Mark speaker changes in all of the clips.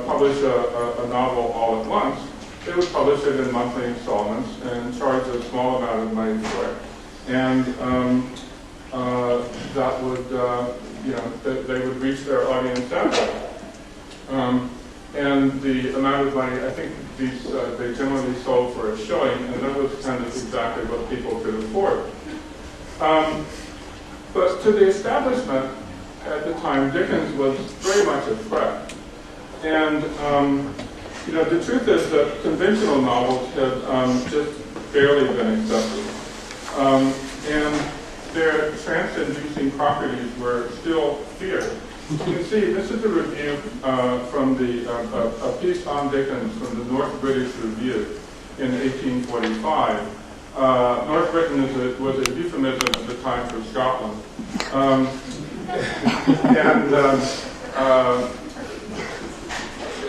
Speaker 1: publish a novel all at once, they would publish it in monthly installments and charge a small amount of money for it. And that would, they would reach their audience that way. And the amount of money, I think these they generally sold for a shilling, and that was kind of exactly what people could afford. But to the establishment at the time, Dickens was very much a threat. And the truth is that conventional novels had just barely been accepted. And their trance-inducing properties were still feared. You can see this is a review from a piece on Dickens from the North British Review in 1845. North Britain was a euphemism at the time for Scotland.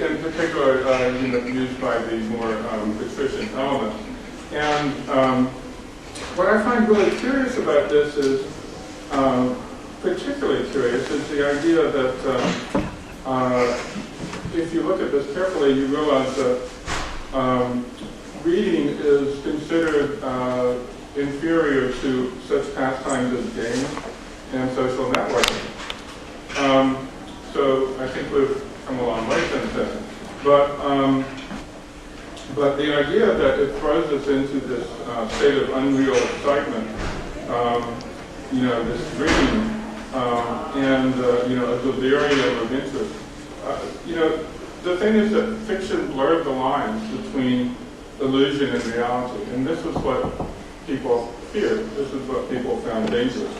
Speaker 1: In particular, used by the more patrician elements. And what I find really curious about this is, particularly curious, is the idea that if you look at this carefully, you realize that reading is considered inferior to such pastimes as games and social networking. So I think we've come a long way since then. But the idea that it throws us into this state of unreal excitement, this dream, and a delirium of interest. The thing is that fiction blurred the lines between illusion and reality, and this is what people feared. This is what people found dangerous.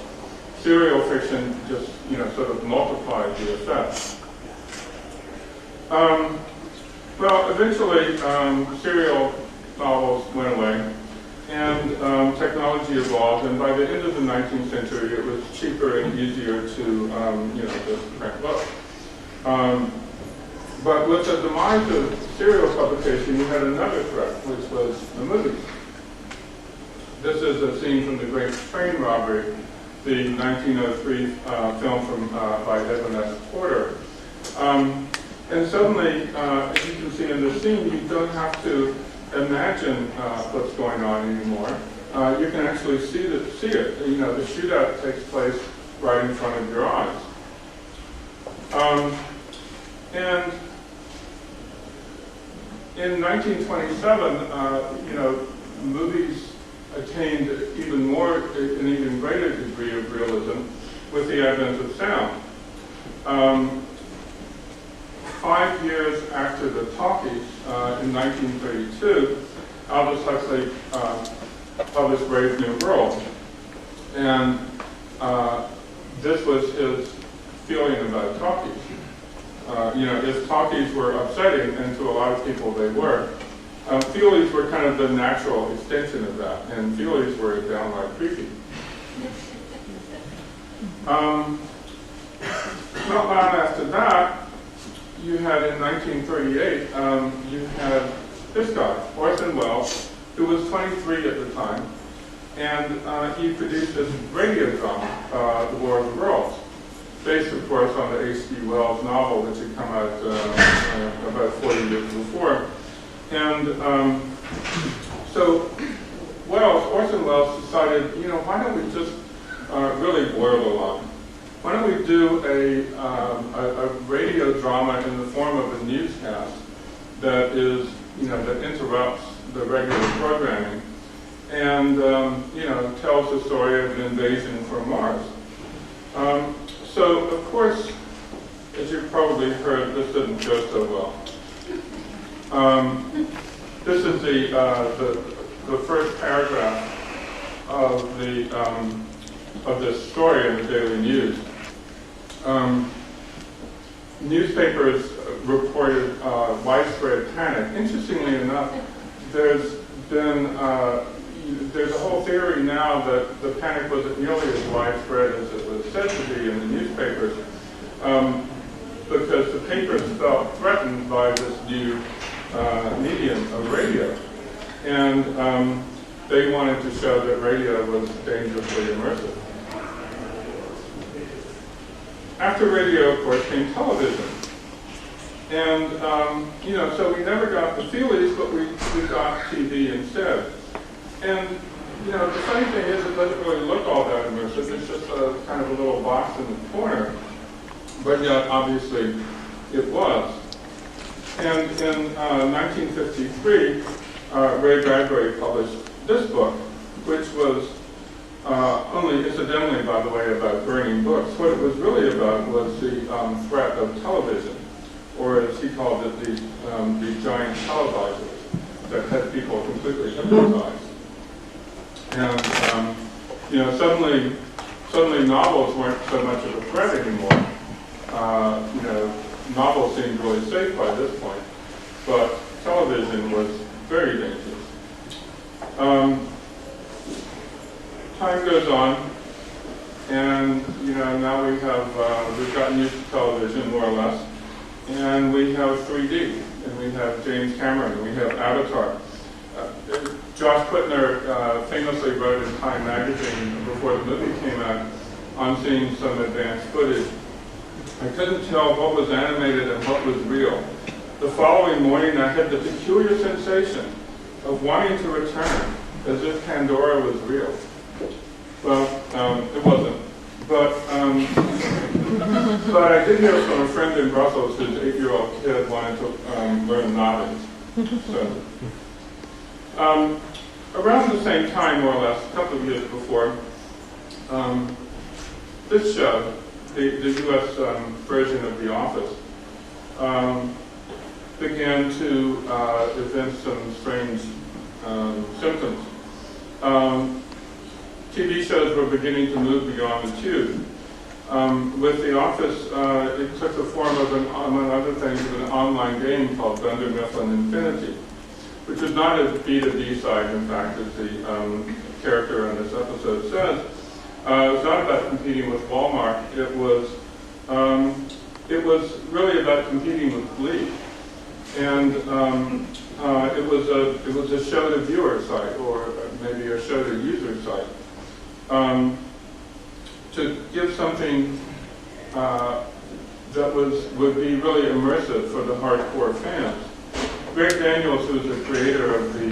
Speaker 1: Serial fiction just, sort of multiplied the effect. Well, eventually, serial novels went away, and technology evolved, and by the end of the 19th century, it was cheaper and easier to, just print books. But with the demise of serial publication, you had another threat, which was the movies. This is a scene from the great train robbery, the 1903 film by Edwin S. Porter. And suddenly, as you can see in this scene, you don't have to imagine what's going on anymore. You can actually see it. The shootout takes place right in front of your eyes. And in 1927, movies attained an even greater degree of realism with the advent of sound. 5 years after the talkies, in 1932, Aldous Huxley published Brave New World. And this was his feeling about talkies. If talkies were upsetting, and to a lot of people they were, feelies were kind of the natural extension of that, and feelies were downright creepy. Not long after that, you had in 1938, you had this guy, Orson Welles, who was 23 at the time, and he produced this radio drama, The War of the Worlds, based, of course, on the H.G. Wells novel, which had come out about 40 years before. And so Orson Welles decided, why don't we just really boil the line? Why don't we do a radio drama in the form of a newscast that is, that interrupts the regular programming and, tells the story of an invasion from Mars. So, of course, as you've probably heard, this didn't go so well. This is the first paragraph of this story in the Daily News. Newspapers reported widespread panic. Interestingly enough, there's a whole theory now that the panic wasn't nearly as widespread as it was said to be in the newspapers, because the papers felt threatened by this new medium of radio, and they wanted to show that radio was dangerously immersive. After radio, of course, came television. And, you know, so we never got the feelies, but we got TV instead. And, you know, the funny thing is it doesn't really look all that immersive. It's just a kind of a little box in the corner. But yet, obviously, it was. And in 1953, Ray Bradbury published this book, which was only incidentally, by the way, about burning books. What it was really about was the threat of television, or as he called it, the giant televisors that had people completely hypnotized. And you know, suddenly novels weren't so much of a threat anymore. You know, novels seemed really safe by this point, but television was very dangerous. Time goes on, and you know, now we've gotten used to television more or less, and we have 3D, and we have James Cameron, and we have Avatar. Josh Putner famously wrote in Time magazine before the movie came out on seeing some advanced footage. I couldn't tell what was animated and what was real. The following morning, I had the peculiar sensation of wanting to return, as if Pandora was real. Well, it wasn't. But I did hear from a friend in Brussels whose 8-year-old kid wanted to learn nodding. So, around the same time, more or less, a couple of years before, this show, the U.S. version of The Office, began to evince some strange symptoms. TV shows were beginning to move beyond the tube. With The Office, it took the form of, among other things, of an online game called Dunder Mifflin Infinity, which was not a B2B site, in fact, as the character in this episode says. It was not about competing with Walmart. It was really about competing with Glee, and it was a show to viewer site, or maybe a show to user site, to give something that would be really immersive for the hardcore fans. Greg Daniels, who was the creator of the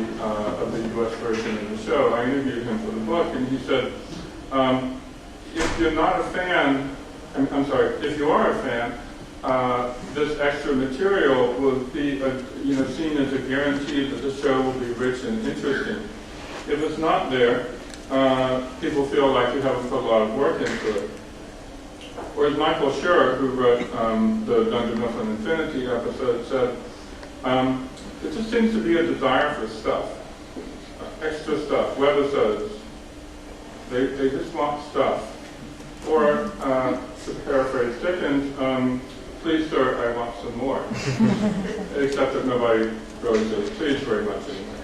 Speaker 1: U.S. version of the show, I interviewed him for the book, and he said, if you're not a fan, I'm sorry, if you are a fan, this extra material will be seen as a guarantee that the show will be rich and interesting. If it's not there, people feel like you haven't put a lot of work into it. Whereas Michael Schur, who wrote the Dunder Mifflin Infinity episode, said, there just seems to be a desire for stuff, extra stuff, webisodes. They just want stuff. Or, to paraphrase Dickens, please, sir, I want some more. Except that nobody really says please very much anymore.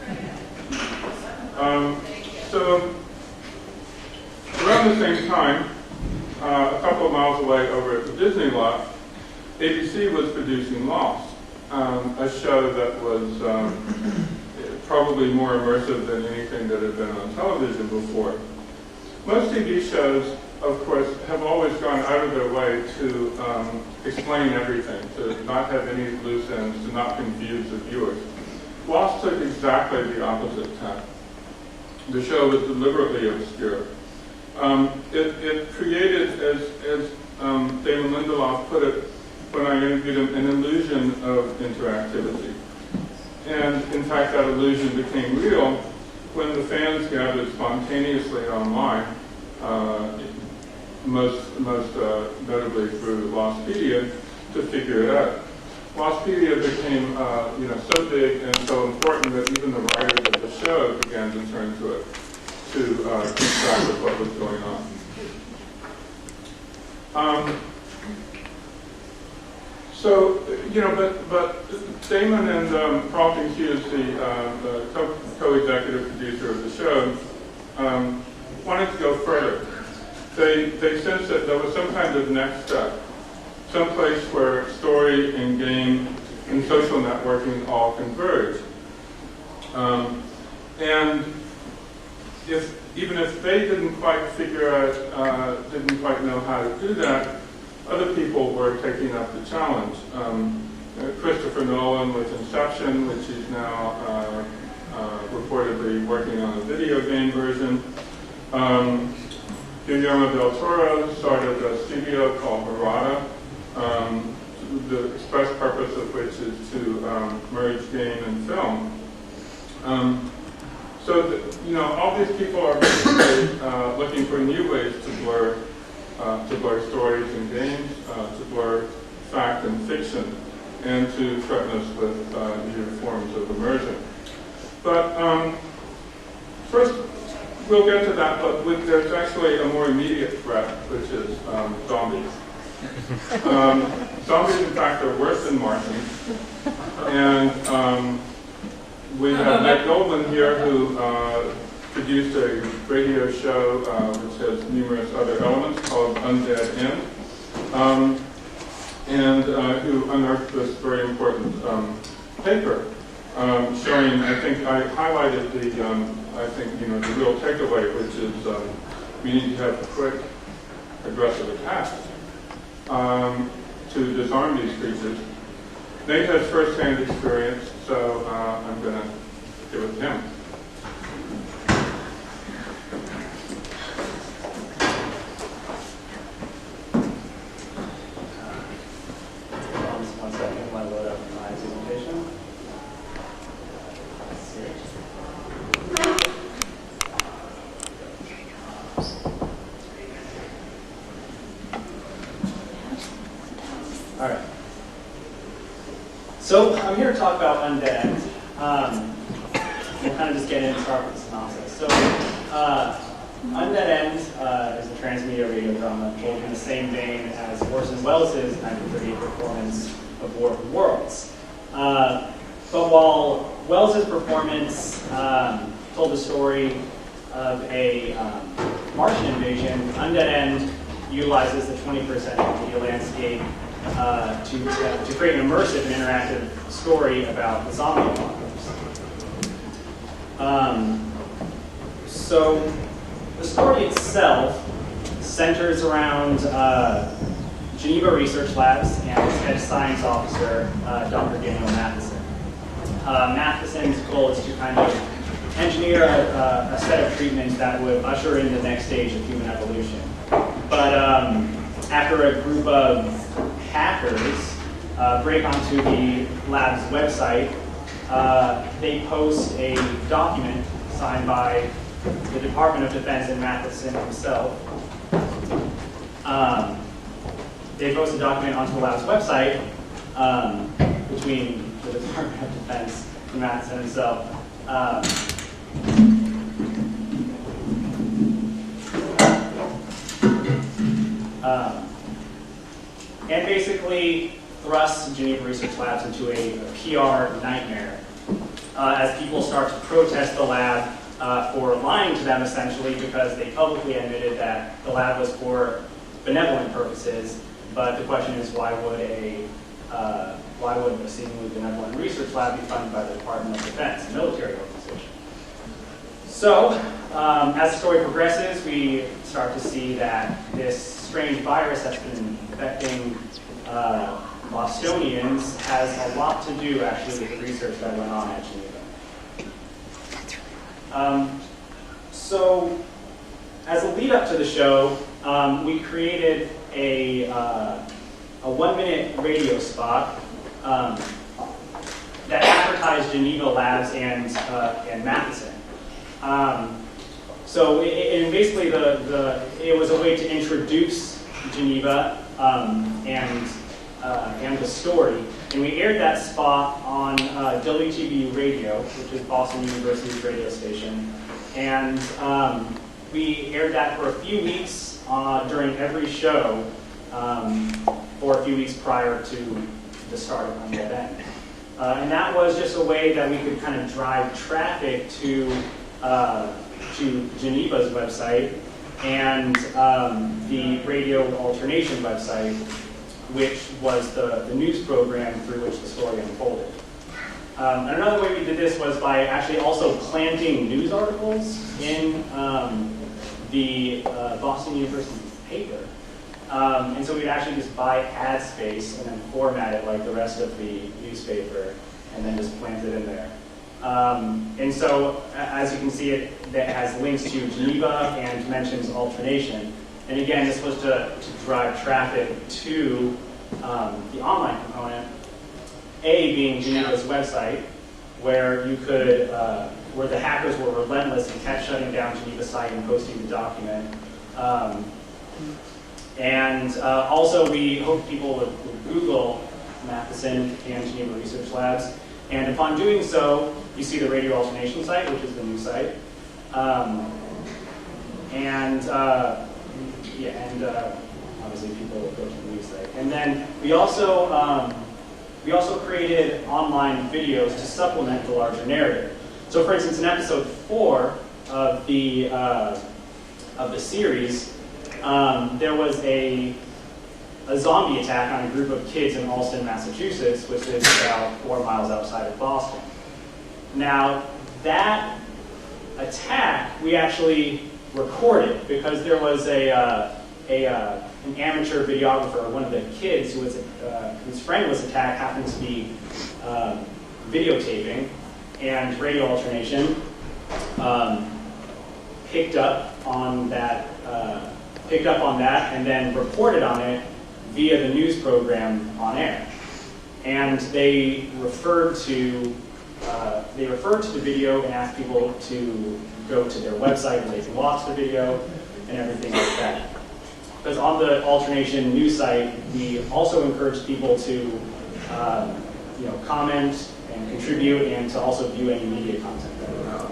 Speaker 1: So, around the same time, a couple of miles away over at the Disney lot, ABC was producing Lost, a show that was probably more immersive than anything that had been on television before. Most TV shows, of course, have always gone out of their way to explain everything, to not have any loose ends, to not confuse the viewers. Lost took exactly the opposite tack. The show was deliberately obscure. It created, as Damon Lindelof put it when I interviewed him, an illusion of interactivity. And in fact, that illusion became real when the fans gathered spontaneously online, most notably through Lostpedia, to figure it out. Lostpedia became so big and so important that even the writers of the show began to turn to it to keep track of what was going on. But Damon and Carlton Hughes, the co-executive producer of the show, wanted to go further. They sensed that there was some kind of next step, some place where story and game and social networking all converge. And even if they didn't quite figure out, didn't quite know how to do that, other people were taking up the challenge. Chris Christopher Nolan with Inception, which he's now reportedly working on a video game version. Guillermo del Toro started a studio called Murata, the express purpose of which is to merge game and film. All these people are basically looking for new ways to blur stories and games, to blur fact and fiction, and to threaten us with new forms of immersion. But first, we'll get to that, but there's actually a more immediate threat, which is zombies. Zombies, in fact, are worse than Martians. And we have Nate Goldman here, who produced a radio show which has numerous other elements called Undead End, and who unearthed this very important paper showing, I think I highlighted the real takeaway, which is we need to have quick, aggressive attacks to disarm these creatures. Nate has first-hand experience, so I'm going to give it to him.
Speaker 2: One second, I load up my presentation. All right. So I'm here to talk about Undead End. We'll kind of just get in and start with the synopsis. So Undead End is a transmedia radio drama told in the same vein as Orson Welles' 1938 performance of War of the Worlds. But while Welles' performance told the story of a Martian invasion, Undead End utilizes the 21st century media landscape to create an immersive and interactive story about the zombie apocalypse. So the story itself centers around Geneva Research Labs and its head science officer, Dr. Daniel Matheson. Matheson's goal is to kind of engineer a set of treatments that would usher in the next stage of human evolution. But after a group of hackers break onto the lab's website, they post a document signed by the Department of Defense and Matheson himself. They post a document onto the lab's website between the Department of Defense and Matheson himself. And basically thrusts Geneva Research Labs into a PR nightmare as people start to protest the lab for lying to them, essentially, because they publicly admitted that the lab was for benevolent purposes. But the question is, why would a seemingly benevolent research lab be funded by the Department of Defense, a military organization? So, as the story progresses, we start to see that this strange virus that's been affecting Bostonians has a lot to do, actually, with the research that went on at Geneva. So, as a lead-up to the show, we created a 1-minute radio spot that advertised Geneva Labs and Matheson. So basically it was a way to introduce Geneva and the story, and we aired that spot on WTBU Radio, which is Boston University's radio station, and we aired that for a few weeks during every show for a few weeks prior to the start of Undead End. And that was just a way that we could kind of drive traffic to Geneva's website and the Radio Alternation website, which was the news program through which the story unfolded. And another way we did this was by actually also planting news articles in the Boston University paper. And so we'd actually just buy ad space and then format it like the rest of the newspaper, and then just plant it in there. And so, as you can see, that has links to Geneva and mentions alternation. And again, this was to drive traffic to the online component. A being Geneva's website, where you could, where the hackers were relentless and kept shutting down Geneva's site and posting the document. Also, we hope people would Google Matheson and Geneva Research Labs. And upon doing so, you see the radio alternation site, which is the new site. Obviously people will go to the new site. And then we also created online videos to supplement the larger narrative. So for instance, in episode 4 of the series, there was a zombie attack on a group of kids in Allston, Massachusetts, which is about 4 miles outside of Boston. Now, that attack we actually recorded because there was an amateur videographer, one of the kids whose friend was attacked, happened to be videotaping, and radio alternation picked up on that, and then reported on it via the news program on air. And they referred to the video and asked people to go to their website where they can watch the video and everything like that. Because on the alternation news site, we also encourage people to comment and contribute, and to also view any media content that we have.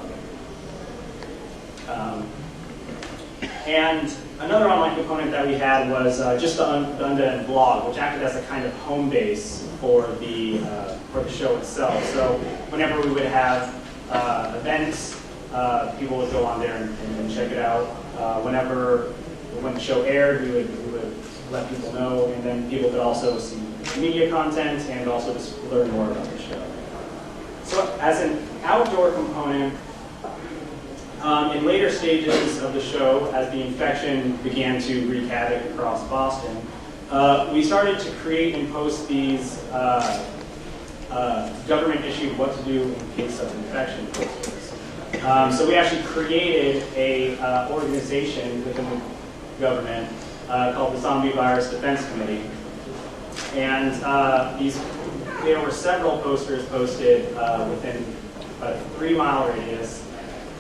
Speaker 2: And another online component that we had was just the Undead blog, which acted as a kind of home base for the show itself. So whenever we would have events, people would go on there and check it out. When the show aired, we would let people know, and then people could also see media content and also just learn more about the show. So as an outdoor component, in later stages of the show, as the infection began to wreak havoc across Boston, we started to create and post these government-issued what to do in case of infection posters. So we actually created a organization within the government called the Zombie Virus Defense Committee. And there were several posters posted within a 3-mile radius.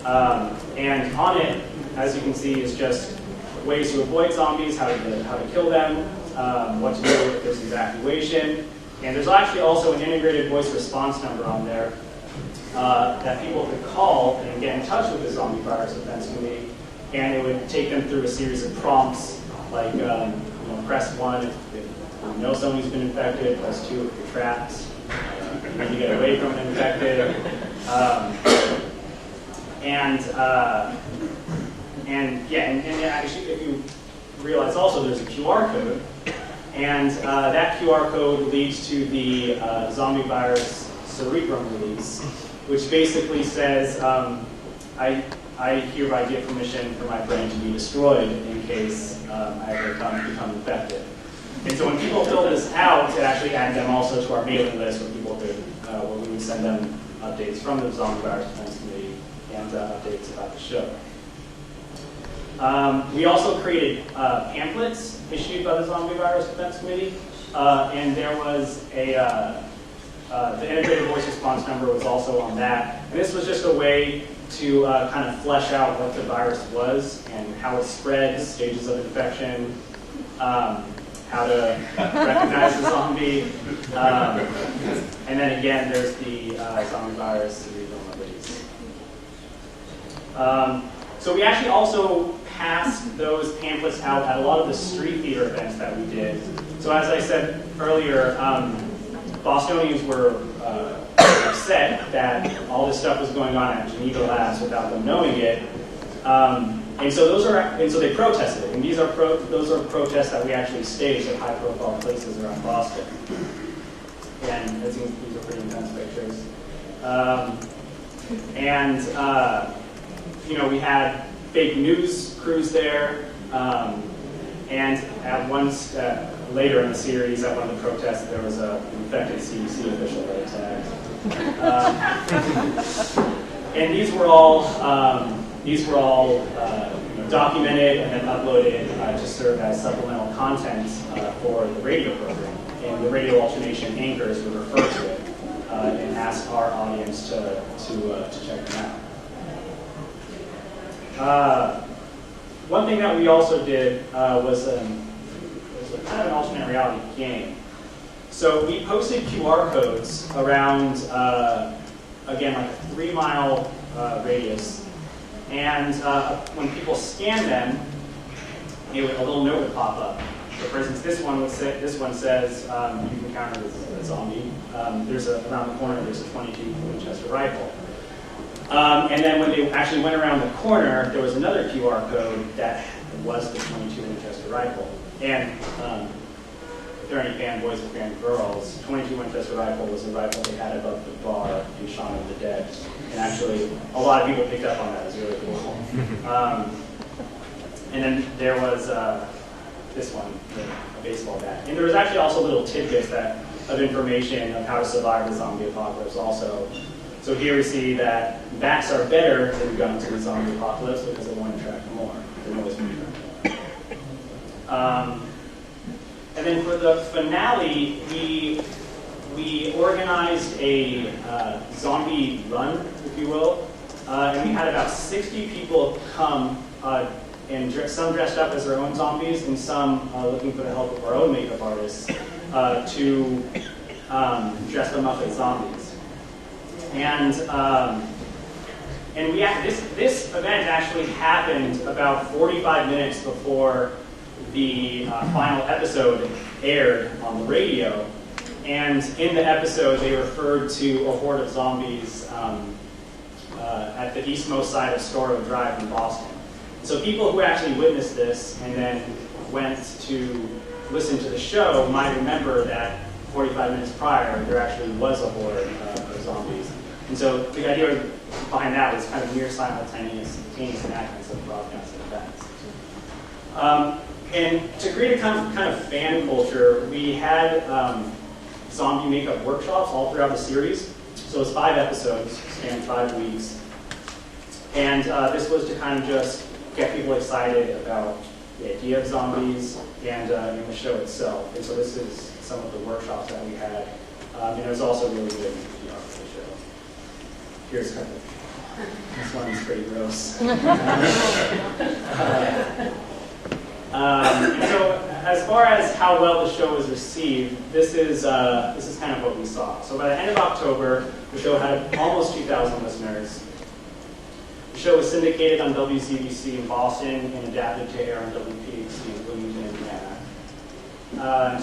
Speaker 2: And on it, as you can see, is just ways to avoid zombies, how to kill them, what to do if there's evacuation. And there's actually also an integrated voice response number on there that people could call and get in touch with the Zombie Virus Defense Committee. And it would take them through a series of prompts, like press 1 if you know someone's been infected, press 2 if you're trapped, you need to get away from an infected. And actually, if you realize also there's a QR code, and that QR code leads to the zombie virus cerebrum release, which basically says, I hereby give permission for my brain to be destroyed in case I ever become infected. And so when people fill this out, it actually added them also to our mailing list where people could, where we would send them updates from the Zombie Virus Defense Committee and updates about the show. We also created pamphlets issued by the Zombie Virus Defense Committee, and there was the integrated voice response number was also on that. And this was just a way to kind of flesh out what the virus was and how it spread, stages of infection, how to recognize the zombie, and then again there's the zombie virus cerebral release. So we actually also passed those pamphlets out at a lot of the street theater events that we did. So as I said earlier, Bostonians were upset that all this stuff was going on at Geneva Labs without them knowing it, and so they protested. And those are protests that we actually staged at high-profile places around Boston. And these are pretty intense pictures. We had fake news crews there. And at once, later in the series, at one of the protests, there was an infected CDC official that attacked. And these were all documented and then uploaded to serve as supplemental content for the radio program. And the radio alternation anchors would refer to it and ask our audience to check them out. One thing that we also did was a kind of an alternate reality game. So we posted QR codes around, again, like a 3-mile radius. And when people scan them, a little note would pop up. So for instance, this one says you've encountered a zombie. Around the corner, there's a 22 Winchester rifle. And then when they actually went around the corner, there was another QR code that was the 22 Winchester rifle. And if there are any fanboys or fangirls, 22 Winchester rifle was the rifle they had above the bar in Shaun of the Dead. And actually, a lot of people picked up on that. It was really cool. And then there was this one, a baseball bat. And there was actually also little tidbits of information of how to survive the zombie apocalypse also. So here we see that bats are better than guns in the zombie apocalypse because they won't attract more. They always attract more. And then for the finale, we organized a zombie run, if you will, and we had about 60 people come, and some dressed up as their own zombies, and some looking for the help of our own makeup artists to dress them up as zombies. And this event actually happened about 45 minutes before the final episode aired on the radio. And in the episode, they referred to a horde of zombies at the eastmost side of Storrow Drive in Boston. So people who actually witnessed this and then went to listen to the show might remember that 45 minutes prior, there actually was a horde of zombies. And so the idea behind that was kind of near simultaneous enactments of broadcasting events. And to create a kind of fan culture, we had zombie makeup workshops all throughout the series. So it's 5 episodes, spanned 5 weeks. And this was to kind of just get people excited about the idea of zombies and the show itself. And so this is some of the workshops that we had. And it was also really good PR for the show. Here's kind of, this one's pretty gross. So as far as how well the show was received, this is kind of what we saw. So by the end of October, the show had almost 2,000 listeners. The show was syndicated on WCBC in Boston and adapted to air on WPHC in Bloomington, Indiana.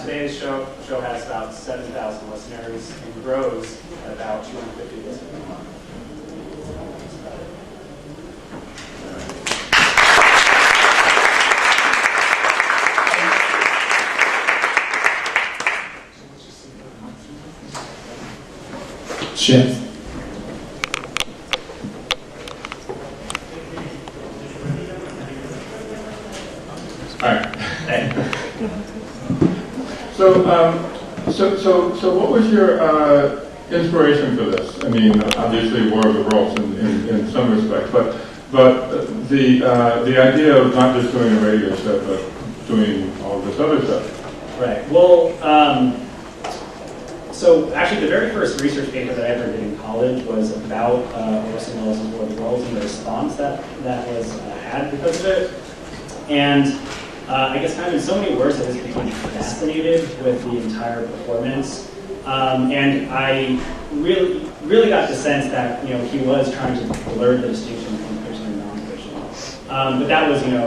Speaker 2: Today the show has about 7,000 listeners and grows at about 250 listeners a month.
Speaker 3: Chef.
Speaker 1: Hi. Hey. So what was your inspiration for this? I mean, obviously War of the Worlds in some respect, but the idea of not just doing a radio show, but doing all this other stuff.
Speaker 2: Right. Well, so actually the very first research paper that I ever did in college was about Orson Welles' War of the Worlds and the response that was had because of it. And I guess kind of in so many words I was becoming fascinated with the entire performance. And I really got the sense that, he was trying to blur the distinction between fiction and nonfiction. But that was, in the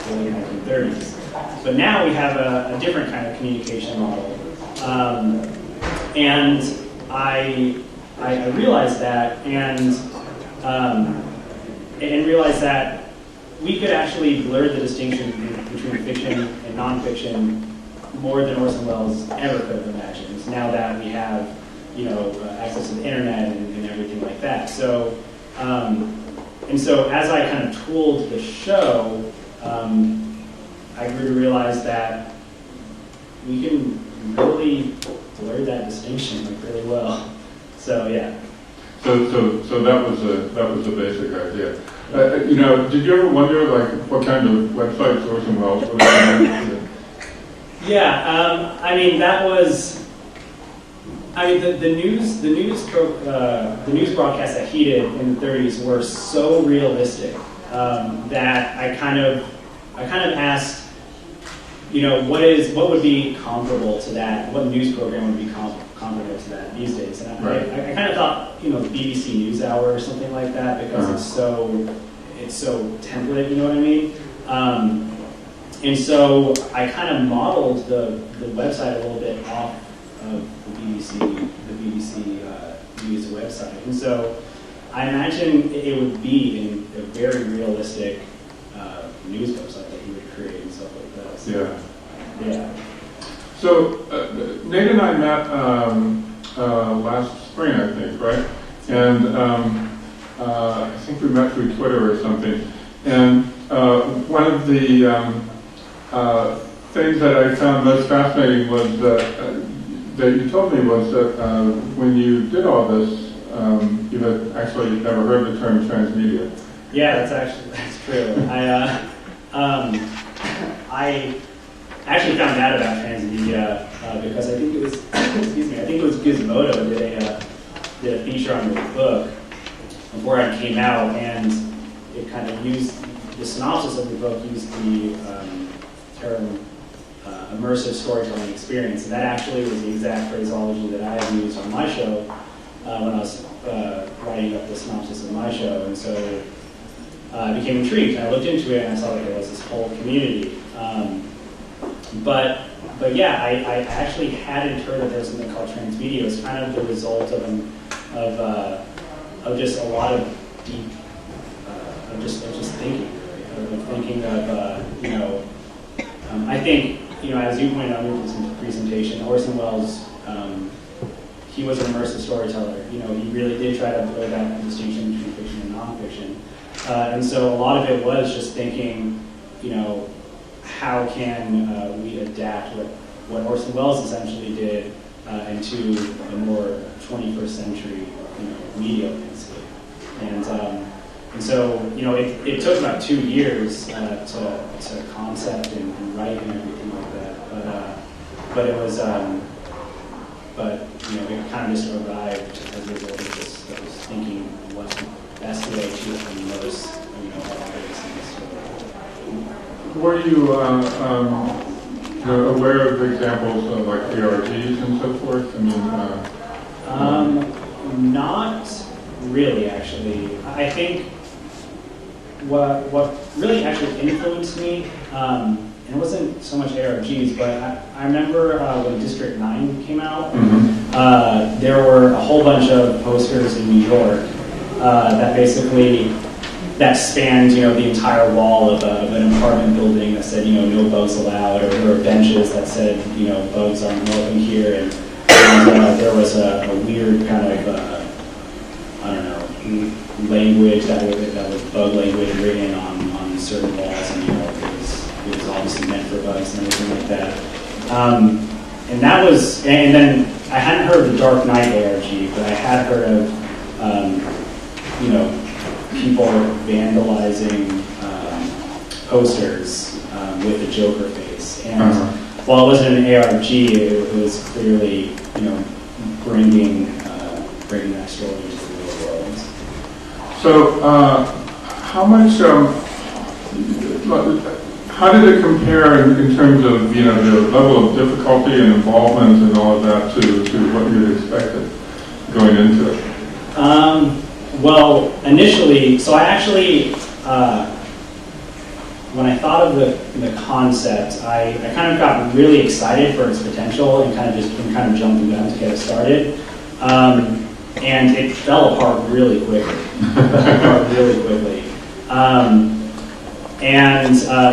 Speaker 2: early 1930s. But now we have a different kind of communication model. And I realized that and realized that we could actually blur the distinction between fiction and nonfiction more than Orson Welles ever could have imagined. Now that we have, access to the internet and everything like that. So, and so as I kind of tooled the show, I grew to realize that we can really blur that distinction like really well. So yeah.
Speaker 1: So that was the basic idea. You know, did you ever wonder like what kind of websites Orson Welles would have done?
Speaker 2: Yeah, I mean that was. I mean the news broadcasts that he did in the 30s were so realistic that I kind of asked, you know, what would be comparable to that? What news program would be comparable to that these days? And
Speaker 1: Right.
Speaker 2: I kind of thought, you know, the BBC NewsHour or something like that, because it's so template, you know what I mean? And so I kind of modeled the website a little bit off of the BBC News website, and so I imagine it would be in a very realistic news website that he would create and stuff like that. So, yeah.
Speaker 1: So Nate and I met last spring, I think, right? And I think we met through Twitter or something. And one of the things that I found most fascinating was that you told me was that when you did all this, you had actually never heard the term transmedia.
Speaker 2: Yeah, that's true. I actually found out about transmedia because I think it was I think it was Gizmodo did a feature on the book before it came out, and it kind of used the synopsis of the book used the term immersive storytelling experience, and that actually was the exact phraseology that I had used on my show when I was writing up the synopsis of my show, and so I became intrigued. I looked into it and I saw that there was this whole community. But yeah, I actually hadn't heard that there was something called transmedia. It was kind of the result of just a lot of deep of just thinking, really, of thinking of you know. I think, you know, as you pointed out in your presentation, Orson Welles, he was an immersive storyteller. You know, he really did try to blur that distinction between fiction and nonfiction. And so a lot of it was just thinking, you know, how can we adapt what Orson Welles essentially did into a more 21st century, you know, media landscape. And so, you know, it took about 2 years to concept and write and everything like that. But it was, but you know, it kind of just arrived as a result of just thinking what's the best way to immerse, you know, all of this in the story.
Speaker 1: Were you aware of examples of like ARGs and so forth? I mean,
Speaker 2: not really, actually. I think what really actually influenced me, and it wasn't so much ARGs, but I remember when District 9 came out, there were a whole bunch of posters in New York that basically spanned, you know, the entire wall of an apartment building that said, you know, no bugs allowed, or there were benches that said, you know, bugs aren't welcome here, and there was a weird kind of I don't know, language that was bug language written on certain walls, and you know, it was obviously meant for bugs and everything like that. And that was, and then I hadn't heard of the Dark Knight ARG, but I had heard of, you know, people vandalizing posters with a Joker face. And while it wasn't an ARG, it was clearly, you know, bringing that story into the real world.
Speaker 1: So, how much? How did it compare in terms of, you know, the level of difficulty and involvement and all of that to what you had expected going into it?
Speaker 2: Well, initially, so I actually, when I thought of the concept, I kind of got really excited for its potential and kind of jumped the gun to get it started. And it fell apart really quickly.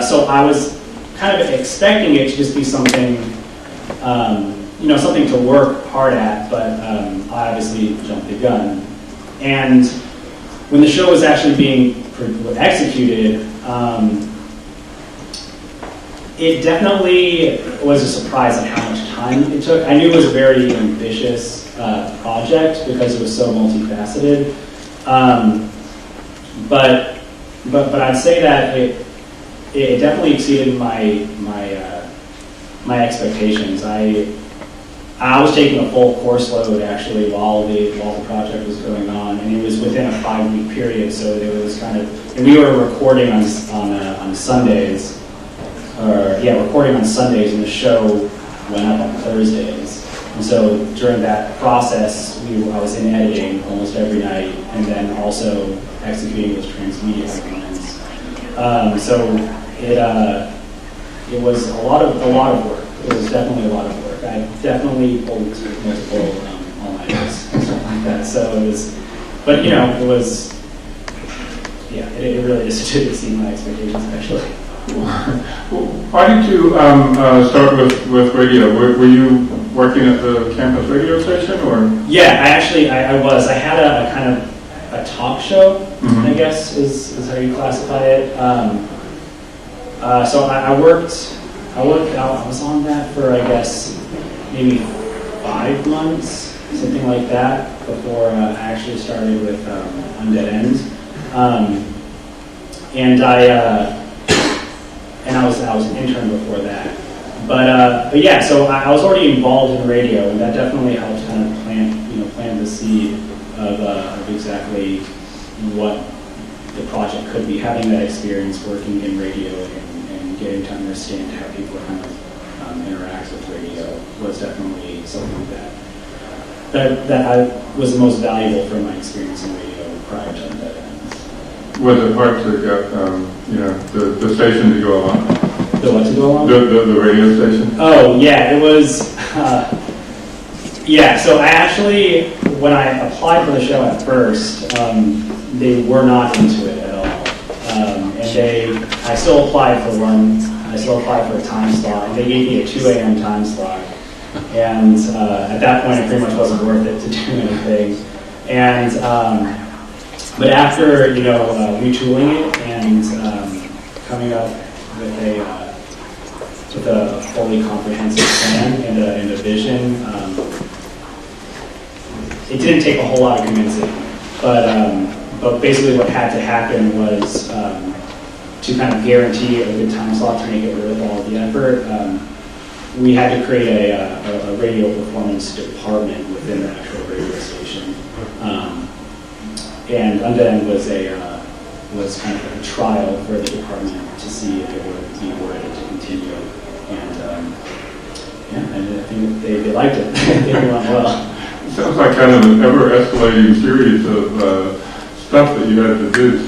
Speaker 2: So I was kind of expecting it to just be something, you know, something to work hard at, but I obviously jumped the gun. And when the show was actually being executed, It definitely was a surprise at how much time it took. I knew it was a very ambitious project because it was so multifaceted. But I'd say that it definitely exceeded my expectations. I was taking a full course load actually while the project was going on, and it was within a 5-week period. So it was kind of, and we were recording on Sundays, recording on Sundays, and the show went up on Thursdays. And so during that process, I was in editing almost every night, and then also executing those transmedia components. So it was a lot of work. It was definitely a lot of work. I definitely pulled multiple all-nighters and stuff like that. So it was, but it was, it really just did exceed my expectations actually.
Speaker 1: Why did you start with radio? Were you working at the campus radio station, or? Yeah,
Speaker 2: I was. I had a kind of a talk show, I guess is how you classify it. So I worked out. I was on that for, I guess, maybe 5 months, something like that, before I actually started with Undead End. And I was an intern before that. But yeah, so I was already involved in radio, and that definitely helped kind of plant the seed of exactly what the project could be. Having that experience working in radio and getting to understand how people kind of interact with radio was definitely something that I was the most valuable from my experience in radio prior to that.
Speaker 1: Was it hard to get the station to go along?
Speaker 2: The what to go along?
Speaker 1: The radio station?
Speaker 2: Oh yeah, it was. So I actually, when I applied for the show at first, they were not into it at all, I still applied for one. I still applied for a time slot, and they gave me a 2 a.m. time slot. And at that point, it pretty much wasn't worth it to do anything. And but after retooling it and coming up with a fully comprehensive plan and a vision, it didn't take a whole lot of convincing. But basically, what had to happen was to kind of guarantee a good time slot to make it worth all the effort. We had to create a radio performance department within the actual radio station. And Undead was kind of a trial for the department to see if it would be worth it to continue. And I think they liked it. They went well.
Speaker 1: It sounds like kind of an ever-escalating series of stuff that you had to do to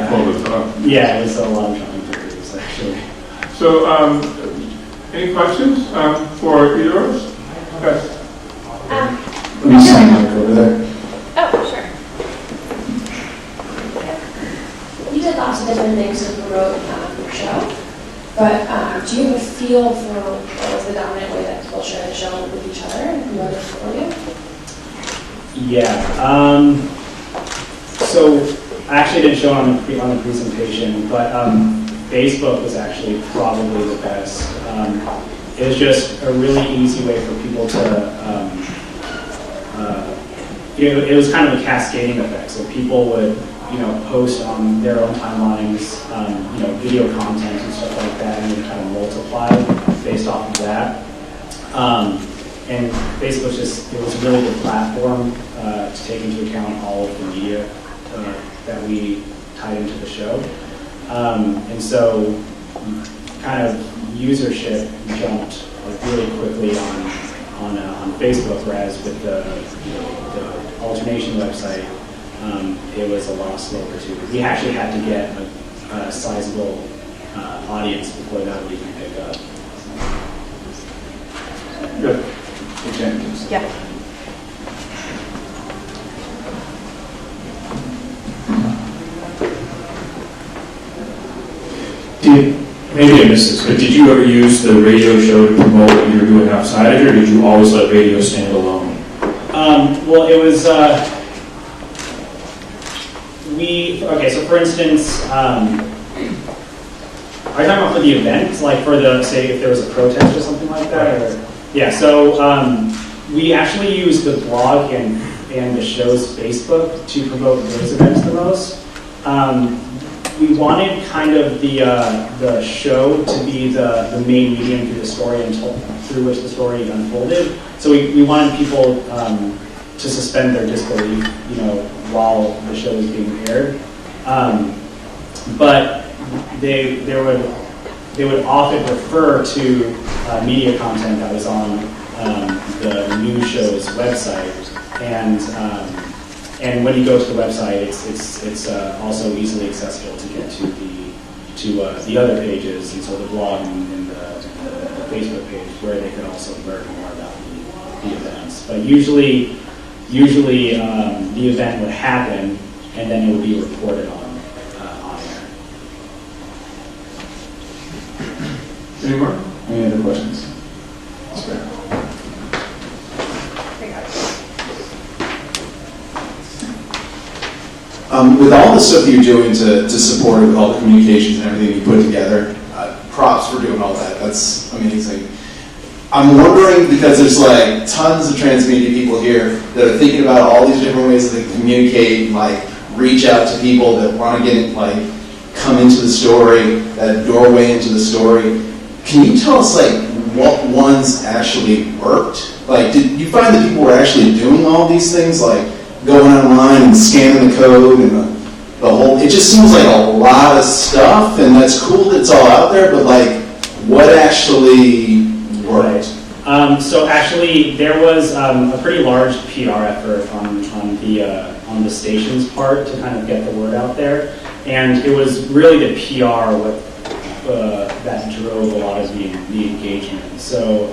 Speaker 1: pull this off.
Speaker 2: Yeah, it was a lot of jumping throughs, actually.
Speaker 1: So, any questions for either of us? Yes.
Speaker 3: Let me sign up over there.
Speaker 4: Oh, sure. You did lots of different things to promote your show, but do you have a feel for what was the dominant way that people share the show with each other and promote it for you?
Speaker 2: Yeah. So I actually didn't show on the presentation, but Facebook was actually probably the best. It was just a really easy way for people to. It was kind of a cascading effect. So people would, post on their own timelines, video content and stuff like that, and it kind of multiply based off of that. And Facebook it was a really good platform to take into account all of the media that we tied into the show. And so kind of usership jumped really quickly on Facebook, whereas with the alternation website, it was a lot slower too. We actually had to get a sizable audience before that would even pick up.
Speaker 1: Good.
Speaker 4: Yeah.
Speaker 3: Maybe I missed this, but did you ever use the radio show to promote what you were doing outside of it, or did you always let radio stand alone?
Speaker 2: Well, it was, so for instance, Are you talking about for the event, like for the, say, if there was a protest or something like that? Or? Yeah, so we actually use the blog and the show's Facebook to promote those events the most. We wanted kind of the show to be the main medium through the story through which the story unfolded. So we wanted people to suspend their disbelief, while the show was being aired. But they would often refer to media content that was on the new show's website, and when you go to the website, it's also easily accessible to get to the other pages, and so the blog and the Facebook page where they can also learn more about the events. But usually the event would happen, and then it would be reported on air.
Speaker 1: Any more?
Speaker 3: Any other questions? That's fair.
Speaker 5: With all the stuff you're doing to support it, with all the communications and everything you put together, props for doing all that. That's amazing. I'm wondering, because there's like tons of transmedia people here that are thinking about all these different ways that they can communicate and like reach out to people that want to get come into the story, that doorway into the story. Can you tell us what ones actually worked? Did you find that people were actually doing all these things, like going online and scanning the code and the whole? It just seems like a lot of stuff, and that's cool that it's all out there. But what actually worked?
Speaker 2: Right. So actually, there was a pretty large PR effort on the station's part to kind of get the word out there, and it was really the PR that drove a lot of the engagement. So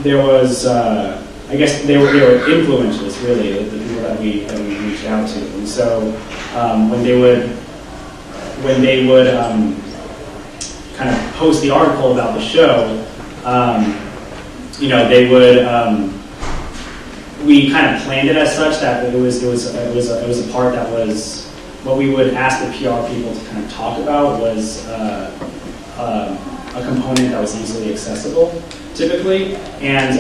Speaker 2: there was, I guess they were influencers really, the people that we reached out to, and so when they would kind of post the article about the show, they would. We kind of planned it as such that it was a part that was what we would ask the PR people to kind of talk about was a component that was easily accessible, typically. And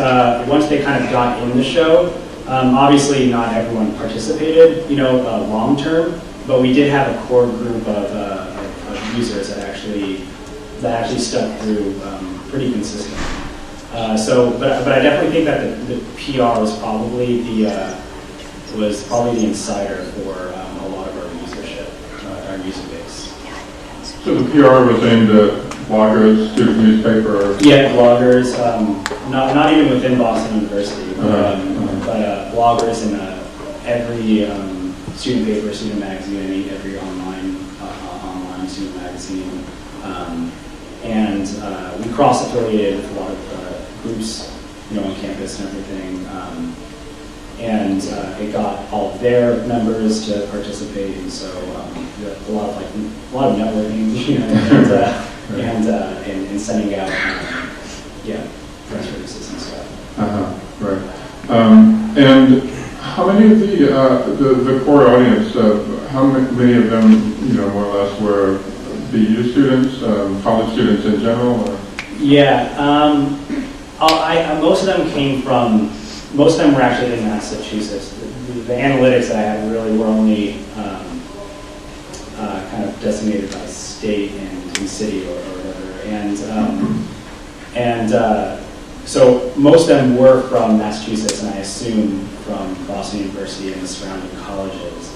Speaker 2: once they kind of got in the show, obviously not everyone participated, long term, but we did have a core group of users that actually stuck through pretty consistently. But I definitely think that the PR was probably the insider for a lot of our usership, our user base.
Speaker 1: So the PR was aimed at bloggers, student newspaper?
Speaker 2: Yeah, bloggers, not even within Boston University, but bloggers in every student paper, student magazine, every online student magazine. And we cross-affiliated with a lot of groups, on campus and everything. And it got all of their members to participate, and so a lot of networking, and sending out, press releases and stuff.
Speaker 1: Right. And how many of the core audience? How many of them, more or less, were BU students, college students in general? Or?
Speaker 2: Yeah. Most of them were actually in Massachusetts. The analytics that I had really were only kind of designated by state and city or whatever. So most of them were from Massachusetts, and I assume from Boston University and the surrounding colleges.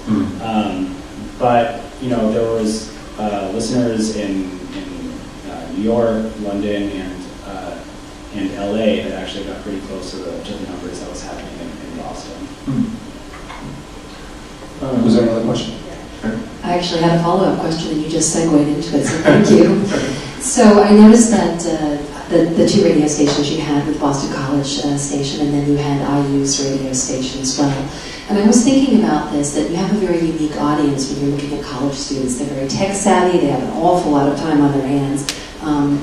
Speaker 2: But there was listeners in New York, London, and LA that actually got pretty close to the numbers that was happening in Boston.
Speaker 3: Was there another question?
Speaker 6: I actually had a follow-up question, and you just segued into it, so thank you. So I noticed that the two radio stations you had with Boston College station, and then you had IU's radio station as well. And I was thinking about this, that you have a very unique audience when you're looking at college students. They're very tech-savvy, they have an awful lot of time on their hands,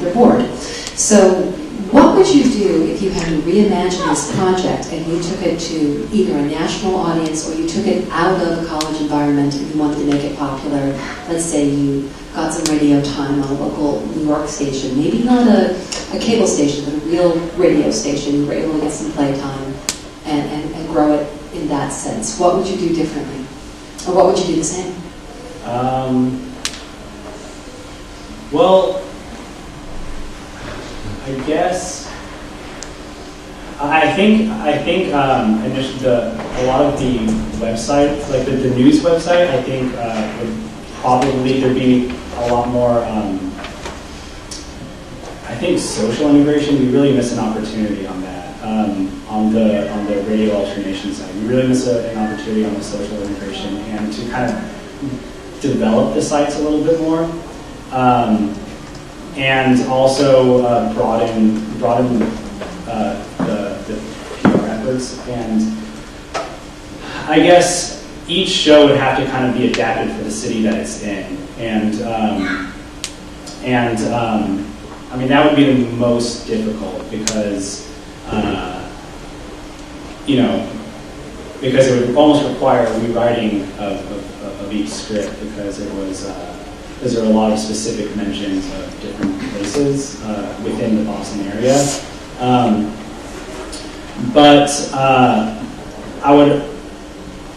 Speaker 6: they're bored. So What would you do if you had to reimagine this project and you took it to either a national audience or you took it out of a college environment and you wanted to make it popular? Let's say you got some radio time on a local New York station, maybe not a cable station, but a real radio station. You were able to get some playtime and grow it in that sense. What would you do differently? Or what would you do the same?
Speaker 2: Well, I guess I think initially a lot of the websites, like the news website, I think would probably there'd be a lot more. I think social integration. We really miss an opportunity on that. On the radio alternation side, we really miss an opportunity on the social integration and to kind of develop the sites a little bit more. And also broaden the PR efforts. And I guess each show would have to kind of be adapted for the city that it's in. And I mean, that would be the most difficult because, because it would almost require rewriting of each script because it was. Because there are a lot of specific mentions of different places within the Boston area.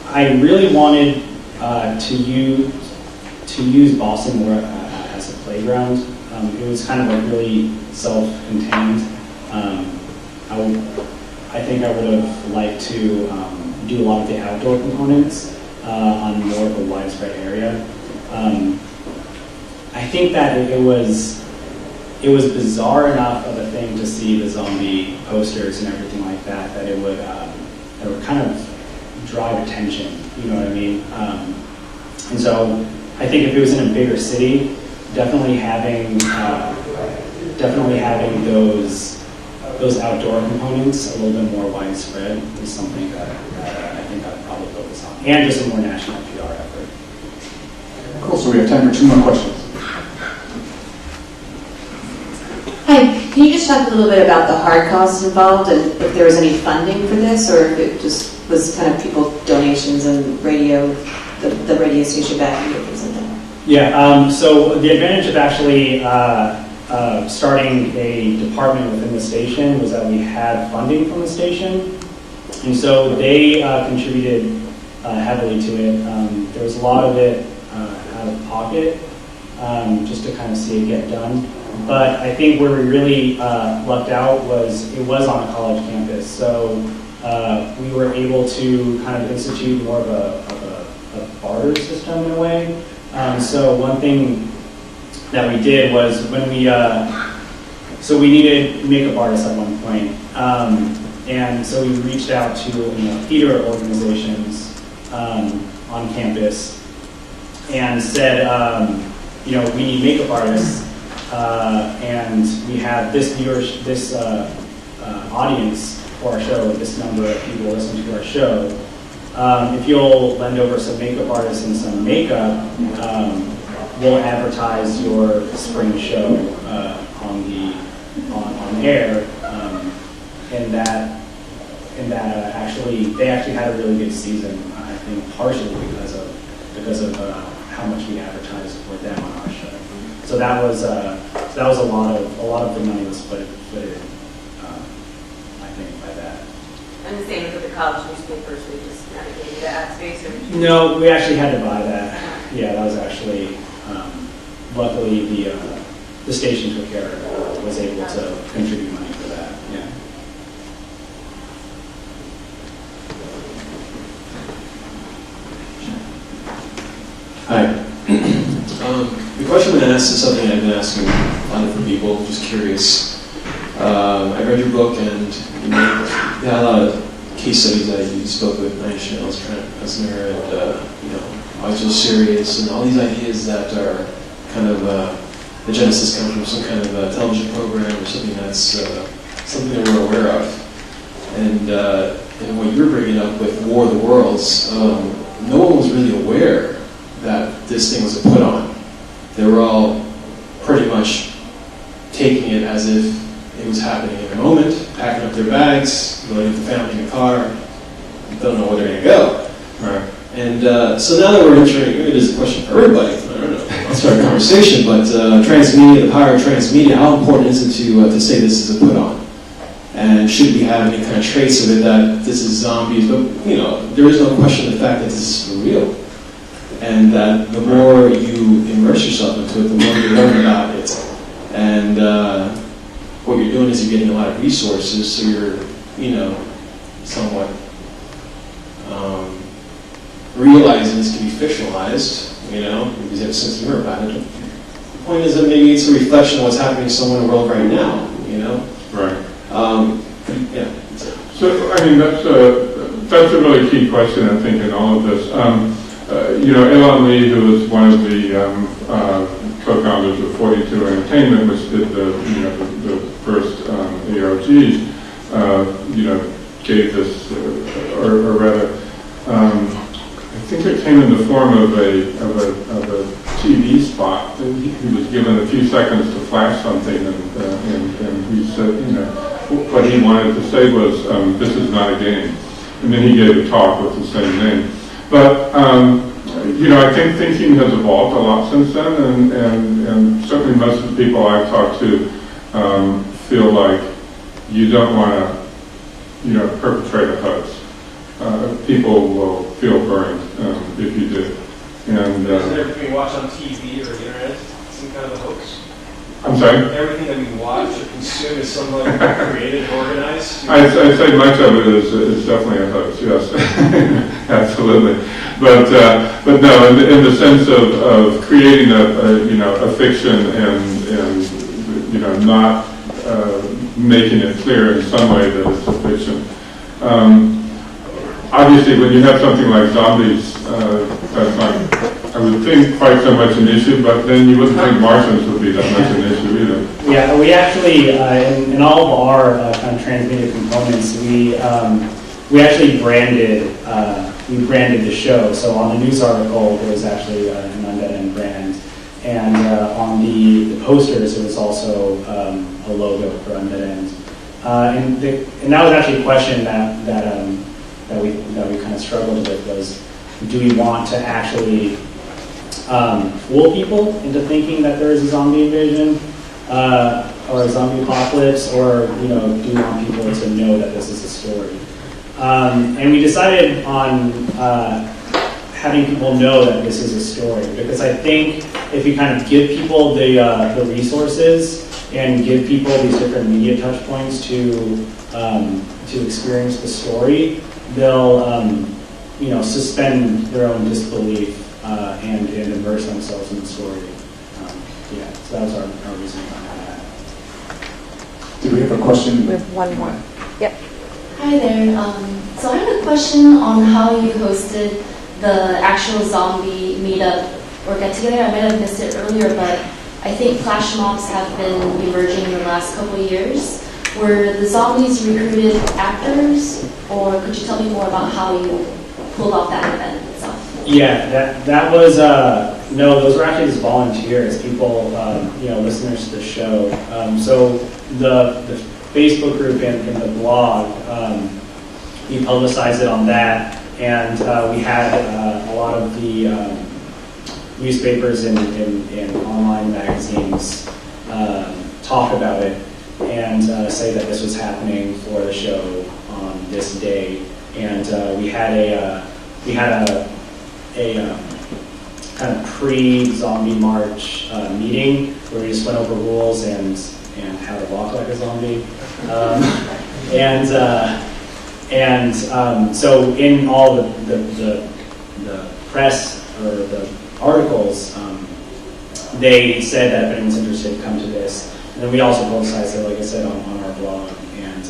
Speaker 2: I really wanted to use Boston more as a playground. It was kind of like really self-contained. I think I would have liked to do a lot of the outdoor components on more of a widespread area. I think that it was bizarre enough of a thing to see the zombie posters and everything like that it would kind of drive attention. You know what I mean? And so I think if it was in a bigger city, definitely having those outdoor components a little bit more widespread is something that I think I'd probably focus on, and just a more national PR effort.
Speaker 7: Cool. So we have time for 2 more questions.
Speaker 8: Hi, can you just talk a little bit about the hard costs involved and if there was any funding for this or if it just was kind of people donations and radio, the radio station backing it, things like that?
Speaker 2: Yeah, so the advantage of actually starting a department within the station was that we had funding from the station. And so they contributed heavily to it. There was a lot of it out of pocket just to kind of see it get done. But I think where we really lucked out was it was on a college campus, so we were able to kind of institute more of a barter system in a way. So one thing that we did was when we needed makeup artists at one point, and so we reached out to theater organizations on campus and said, we need makeup artists. And we have this audience for our show, this number of people listening to our show. If you'll lend over some makeup artists and some makeup, we'll advertise your spring show on air. And that they actually had a really good season. I think partially because of how much we advertised for them on our show. So that was a lot of the money was split in, I think, by that.
Speaker 9: And the same with the college newspapers, we just kind of gave you the ad space, or
Speaker 2: No, we actually had to buy that. Yeah, that was actually luckily the station took care of it. Was able to contribute money for that. Yeah.
Speaker 10: Hi. The question I'm going to ask is something I've been asking a lot of different people, just curious. I read your book and you had a lot of case studies that you spoke with Night Shells, Transmedia, and audio series, and all these ideas that are kind of the genesis comes from some kind of television program or something that's something that we're aware of. And what you're bringing up with War of the Worlds, no one was really aware that this thing was a put on. They were all pretty much taking it as if it was happening in moment, packing up their bags, loading the family in the car, don't know where they're going to go.
Speaker 1: Right.
Speaker 10: And so now that we're entering, maybe this is a question for everybody, I don't know, I'll start a conversation, but transmedia, the power of transmedia, how important is it to say this is a put-on? And should we have any kind of trace of it that this is zombies? But, you know, there is no question of the fact that this is for real. And that the more you immerse yourself into it, the more you learn about it. And what you're doing is you're getting a lot of resources, so you're, you know, somewhat realizing this can be fictionalized, you know, because you have a sense of humor about it. The point is that maybe it's a reflection of what's happening somewhere in the world right now, you know?
Speaker 1: Right.
Speaker 10: Yeah.
Speaker 1: So, I mean, that's a really key question, I think, in all of this. You know, Elon Lee, who was one of the co-founders of 42 Entertainment, which did the first ARG, you know, gave this, or rather, I think it came in the form of a TV spot. He was given a few seconds to flash something, and he said, you know, what he wanted to say was, this is not a game. And then he gave a talk with the same name. But, you know, I think thinking has evolved a lot since then, and certainly most of the people I've talked to feel like you don't want to, you know, perpetrate a hoax. People will feel burned if you do. And
Speaker 11: isn't everything we watch on TV or the internet some kind of a hoax?
Speaker 1: I'm sorry?
Speaker 11: Everything that we watch or consume is somehow created and organized?
Speaker 1: I'd say much of it is definitely a hoax, yes. Absolutely. But no, in the sense of creating a fiction and you know, not making it clear in some way that it's a fiction. Obviously, when you have something like zombies, that's not, I would think, quite so much an issue, but then you wouldn't think Martians would be that much an issue either.
Speaker 2: Yeah, we actually, in all of our kind of transmedia components, we actually branded the show. So on the news article, there was actually an Undead End brand, and on the posters, it was also a logo for Undead End. And that was actually a question that we kind of struggled with, was, do we want to actually fool people into thinking that there is a zombie invasion or a zombie apocalypse, or, you know, do we want people to know that this is a story? And we decided on having people know that this is a story, because I think if you kind of give people the resources and give people these different media touch points to experience the story, they'll you know, suspend their own disbelief and immerse themselves in the story. Yeah, so that was our reason behind that.
Speaker 7: Do we have a question?
Speaker 12: We have one more. Yep.
Speaker 13: Hi there. So I had a question on how you hosted the actual zombie meetup or get together. I might have missed it earlier, but I think flash mobs have been emerging in the last couple of years. Were the zombies recruited actors, or could you tell me more about how you pulled off that event itself?
Speaker 2: Yeah, that was no, those were actually just volunteers, people, you know, listeners to the show. So the Facebook group and the blog, we publicized it on that, and we had a lot of the newspapers and online magazines talk about it and say that this was happening for the show on this day. And we had a kind of pre-zombie march meeting where we just went over rules and how to walk like a zombie. So in all the press or the articles, they said that if anyone's interested, come to this. And then we also publicized it, like I said, on our blog and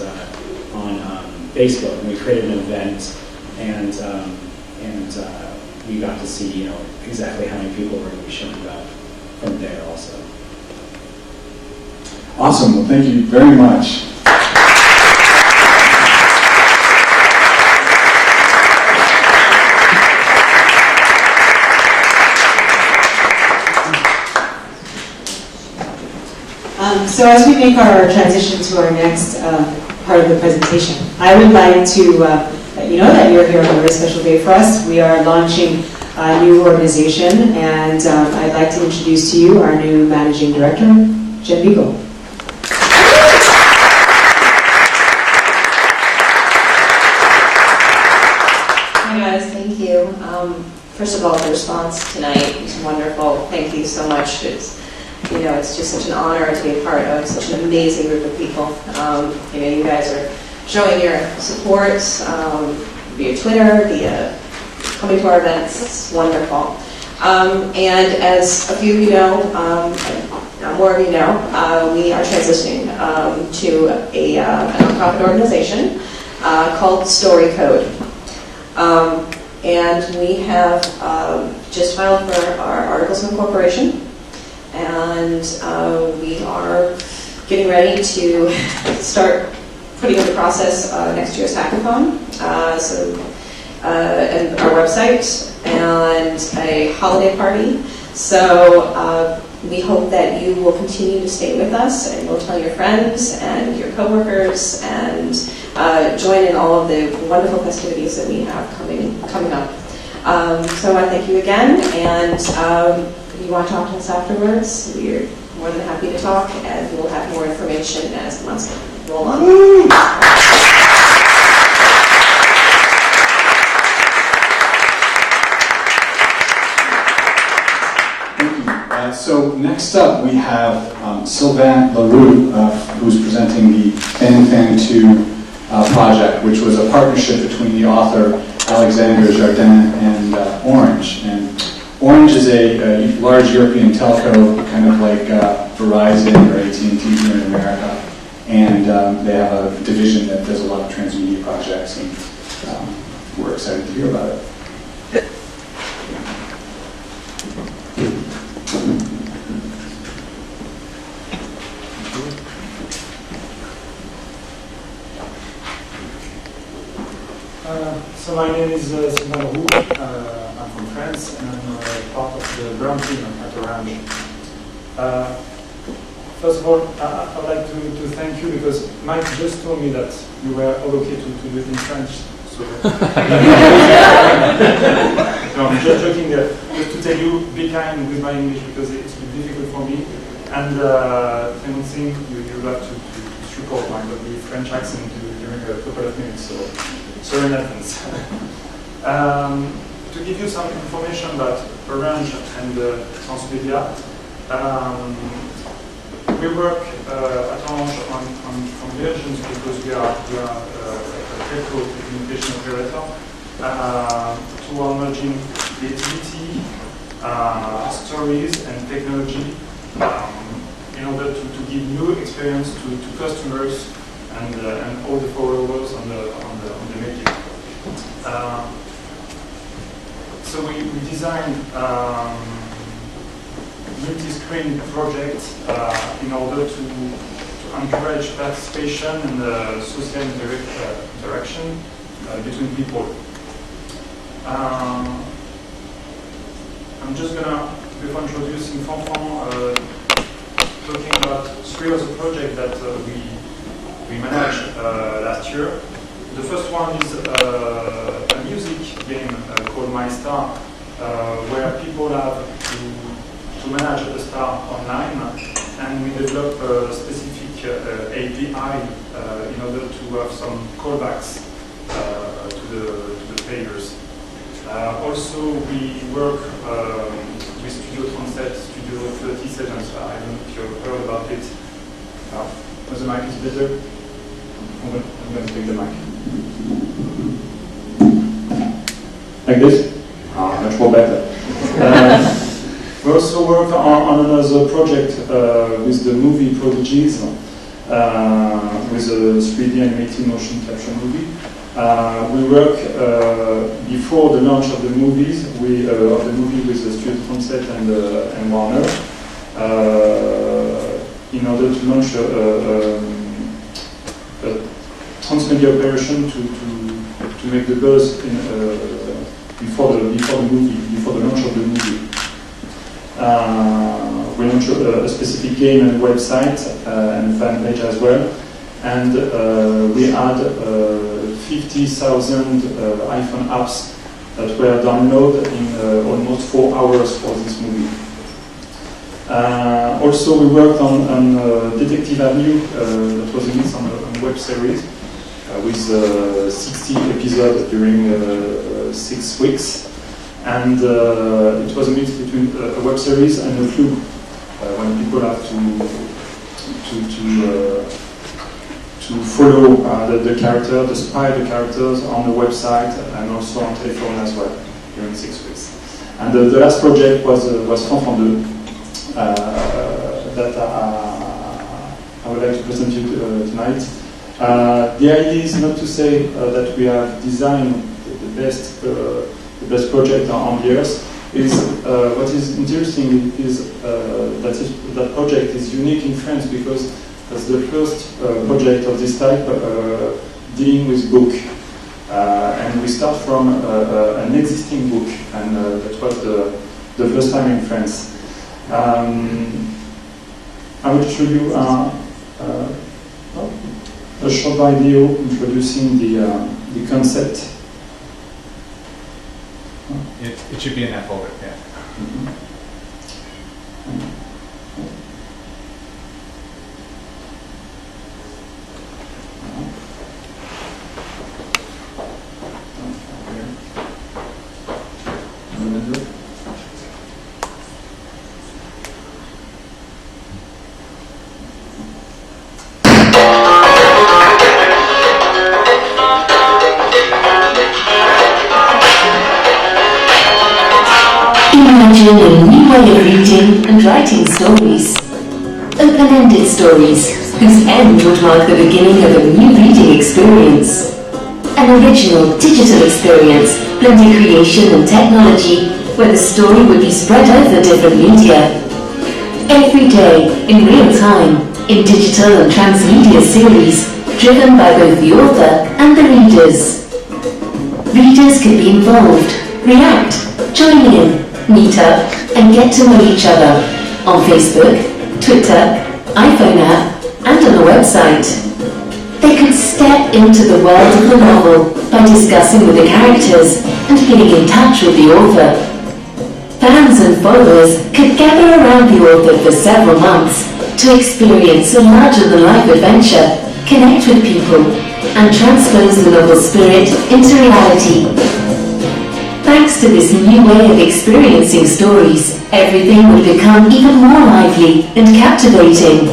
Speaker 2: on Facebook. And we created an event, and we got to see, you know, exactly how many people were going to be showing up from there also.
Speaker 7: Awesome. Well, thank you very much.
Speaker 12: So as we make our transition to our next part of the presentation, I would like to let you know that you're here on a very special day for us. We are launching a new organization, and I'd like to introduce to you our new managing director, Jen Beagle.
Speaker 8: Hi guys, thank you. First of all, the response tonight was wonderful. Thank you so much. It's just such an honor to be a part of such an amazing group of people. You guys are showing your support via Twitter, via coming to our events. It's wonderful. And as a few of you know, more of you know, we are transitioning to a nonprofit organization called StoryCode. And we have just filed for our articles of incorporation, and we are getting ready to start putting in the process next year's hackathon, and our website, and a holiday party. So we hope that you will continue to stay with us, and will tell your friends and your coworkers, and join in all of the wonderful festivities that we have coming up. So I want to thank you again, and if you want to talk to us afterwards, we're more than happy to talk, and we'll have more information as the months roll on.
Speaker 7: So next up we have Sylvain Leroux, who's presenting the FANFAN2 project, which was a partnership between the author Alexandre, Jardin, and Orange. And Orange is a large European telco, kind of like Verizon or AT&T here in America. And they have a division that does a lot of transmedia projects, and we're excited to hear about it.
Speaker 14: So my name is Sylvain Leroux. I'm from France, and I'm part of the brand team at Orange. First of all, I'd like to thank you, because Mike just told me that you were okay to do it in French. So no, I'm just joking. Just to tell you, be kind with my English, because it's been difficult for me. And second thing, you have to support my French accent during a couple of minutes. So sorry in advance. To give you some information about Orange and Transmedia, we work at Orange on conversions, because we are a telco communication operator, toward merging creativity, stories, and technology in order to give new experience to customers and all the followers on the media. So we designed multi-screen project in order to encourage participation and social interaction between people. I'm just gonna, before introducing FANFAN, talking about 3 of the projects that we managed last year. The first one is a music game called My Star, where people have to manage a star online, and we develop a specific API in order to have some callbacks to the players. Also, we work with Studio Translate, Studio 37. I don't know if you've heard about it. The mic is better. I'm going to take the mic. Like this? Much more better. We also work on another project with the movie Prodigies, with a 3D animated motion capture movie. We work before the launch of the movie with the Studio Translate and Warner in order to launch a Transmedia operation to make the buzz before the launch of the movie.
Speaker 15: we launched a specific game and website and fan page as well. And we had 50,000 iPhone apps that were downloaded in almost 4 hours for this movie. Also, we worked on Detective Avenue, that was a mix on a web series with 60 episodes during 6 weeks. And it was a mix between a web series and a clue, when people have to follow the character, to spy the characters on the website and also on telephone as well during 6 weeks. And the last project was FANFAN2 that I would like to present you tonight. The idea is not to say that we have designed the best project on the earth. What is interesting is that project is unique in France because it's the first project of this type dealing with book. And we start from an existing book, and that was the first time in France. I will show you a short video introducing the concept.
Speaker 16: It should be in that folder, yeah.
Speaker 15: Mm-hmm.
Speaker 6: Imagine a new way of reading and writing stories. Open-ended stories, whose end would mark the beginning of a new reading experience. An original digital experience, blending creation and technology, where the story would be spread over different media. Every day, in real time, in digital and transmedia series, driven by both the author and the readers. Readers could be involved, react, join in, meet up, and get to know each other on Facebook, Twitter, iPhone app, and on the website. They could step into the world of the novel by discussing with the characters and getting in touch with the author. Fans and followers could gather around the author for several months to experience a larger-than-life adventure, connect with people, and transpose the novel's spirit into reality. Thanks to this new way of experiencing stories, everything would become even more lively and captivating.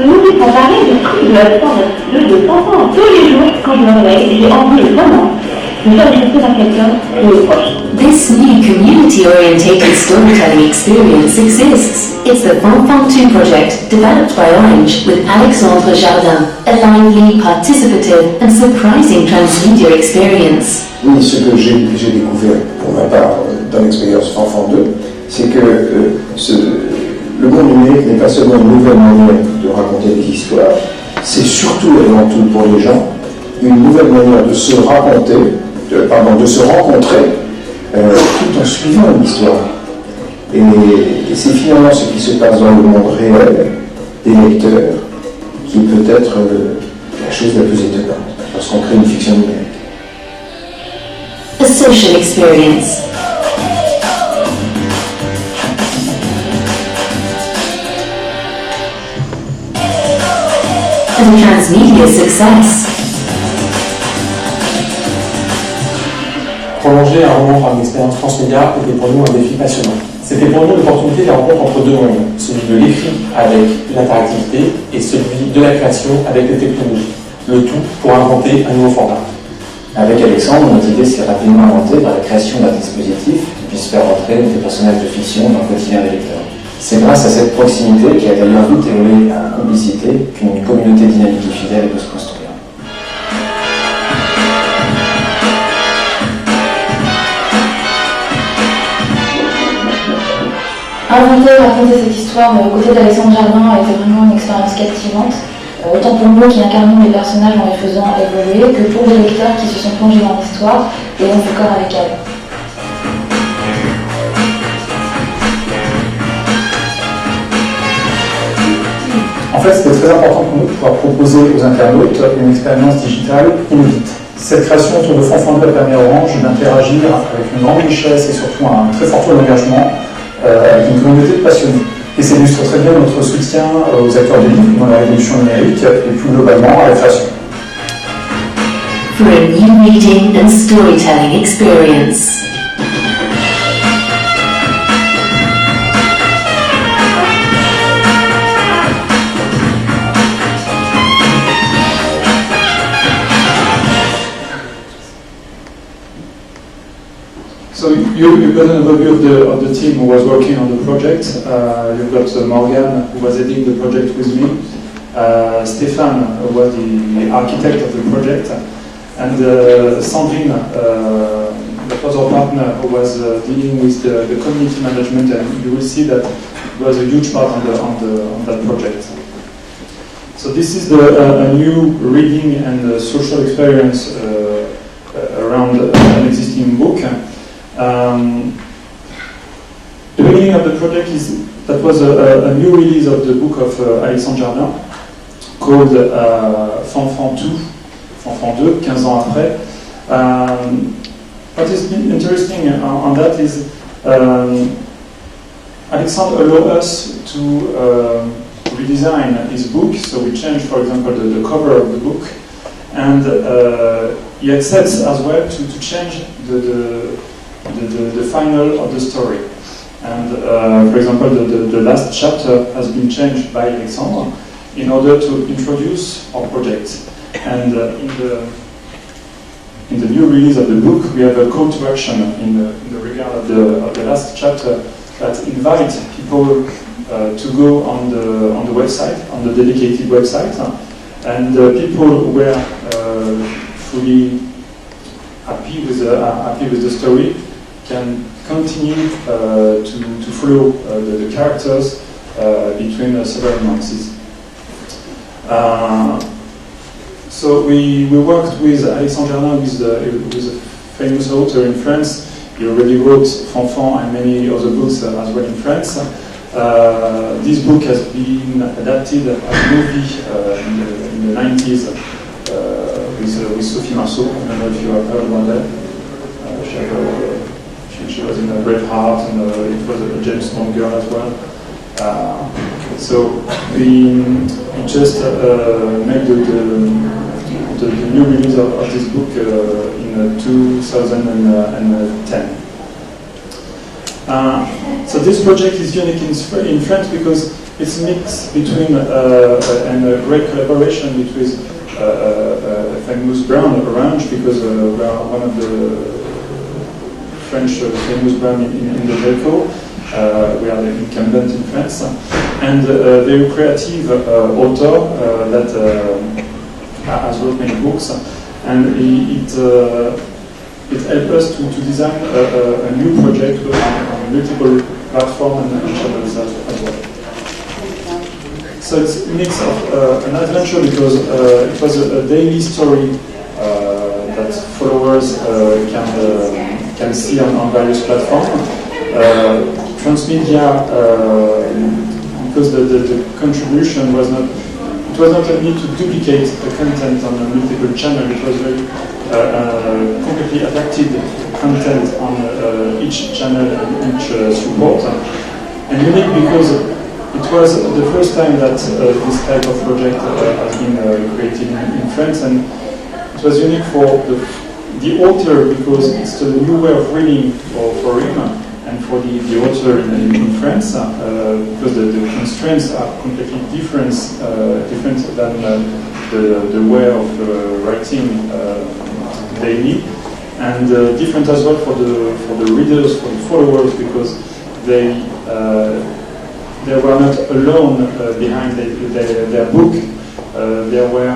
Speaker 17: N'oublie sans arrêt de trucs de FANFAN2 tous les jours quand je me réveille, j'ai envie vraiment.
Speaker 6: This new community-orientated storytelling experience exists. It's the FANFAN2 project developed by Orange with Alexandre Jardin, a lively, participative and surprising transmedia experience.
Speaker 18: Oui, ce que j'ai découvert pour ma part dans l'expérience FANFAN2, c'est que le monde numérique n'est pas seulement une nouvelle manière de raconter des histoires, c'est surtout et avant tout pour les gens une nouvelle manière de se raconter, de se rencontrer tout en suivant une histoire. Et c'est finalement ce qui se passe dans le monde réel des lecteurs qui est peut-être la chose la plus étonnante lorsqu'on crée une fiction numérique.
Speaker 6: A social experience. And a transmedia success.
Speaker 19: Prolonger un roman par une expérience transmédia était pour nous un défi passionnant. C'était pour nous l'opportunité de la rencontre entre deux mondes, celui de l'écrit avec l'interactivité et celui de la création avec les technologies. Le tout pour inventer un nouveau format.
Speaker 18: Avec Alexandre, notre idée s'est rapidement inventée par la création d'un dispositif qui puisse faire entrer des personnages de fiction dans le quotidien des lecteurs. C'est grâce à cette proximité qui a d'ailleurs vite évolué à une complicité qu'une communauté dynamique et fidèle peut se construire.
Speaker 13: Raconter cette histoire aux côtés d'Alexandre Jardin a été vraiment une expérience captivante, autant pour nous qui incarnons les personnages en les faisant évoluer, que pour les lecteurs qui se sont plongés dans l'histoire et ont fait corps avec elle.
Speaker 19: En fait, c'était très important pour nous de pouvoir proposer aux internautes une expérience digitale inédite. Cette création autour de FANFAN2 a permis à Orange d'interagir avec une grande richesse et surtout un très fort taux d'engagement avec une communauté de passionnés. Et ça illustre très bien notre soutien aux acteurs du livre dans la révolution numérique et plus globalement à la création.
Speaker 17: For a new reading and storytelling experience.
Speaker 15: So you've got an overview of the team who was working on the project. You've got Morgan, who was heading the project with me. Stefan was the architect of the project. And Sandrine, that was our partner, who was dealing with the community management. And you will see that it was a huge part on that project. So this is a new reading and social experience around an existing book. The beginning of the project that was a new release of the book of Alexandre Jardin called FANFAN2, FANFAN2, 15 ans après. What is interesting on that is Alexandre allowed us to redesign his book, so we changed, for example, the cover of the book, and he accepts as well to change the final of the story. And for example, the last chapter has been changed by Alexandre in order to introduce our project. And in the new release of the book, we have a call to action in the regard of the last chapter that invite people to go on the website, on the dedicated website, and people were fully happy with the story can continue to follow the characters between several months. So we worked with Alexandre Jardin, who is a famous author in France. He already wrote FANFAN and many other books as well in France. This book has been adapted as a movie in the 90s with Sophie Marceau. I don't know if you have heard about that. She was in Braveheart, and it was a James Bond girl as well. So we just made the new release of this book in 2010. So this project is unique in France because it's a mix between and a great collaboration between famous brand Orange, because we are one of the French famous brand in the telco. We are the incumbent in France, and a very creative author that has wrote many books, and it helped us to design a new project on multiple platforms and channels as well. So it's a mix of an adventure because it was a daily story that followers can see on various platforms. Transmedia, because the contribution was not only to duplicate the content on a multiple channel, it was very completely adapted content on each channel and each support. And unique because it was the first time that this type of project has been created in France, and it was unique for the author because it's a new way of reading for him, and for the author in France, because the constraints are completely different than the way of writing daily, and different as well for the readers, for the followers, because they were not alone behind their book. They were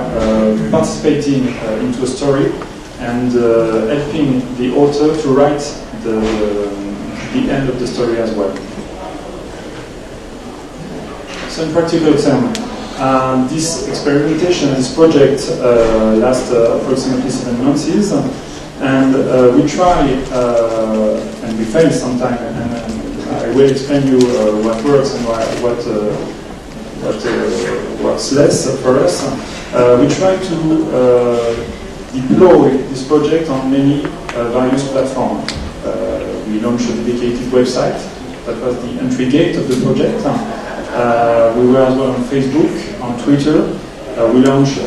Speaker 15: participating into a story and helping the author to write the end of the story as well. So in practical terms, this experimentation, this project lasts approximately 7 months, and we try and we fail sometimes. And I will explain you what works and what works less for us. We try to deploy this project on many various platforms. We launched a dedicated website. That was the entry gate of the project. We were as well on Facebook, on Twitter. We have launched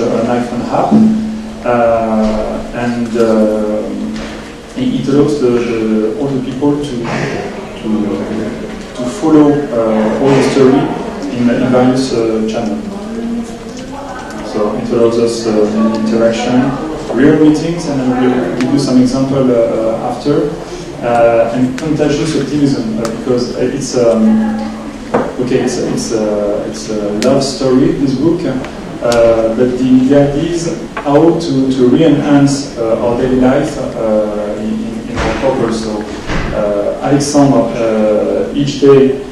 Speaker 15: an iPhone app, and it allows all the people to follow all the story in various channels. So it allows us interaction, real meetings, and we'll give you some example after. And contagious optimism, because it's it's a love story, this book, but the idea is how to re-enhance our daily life in our purpose. So Alexandre each day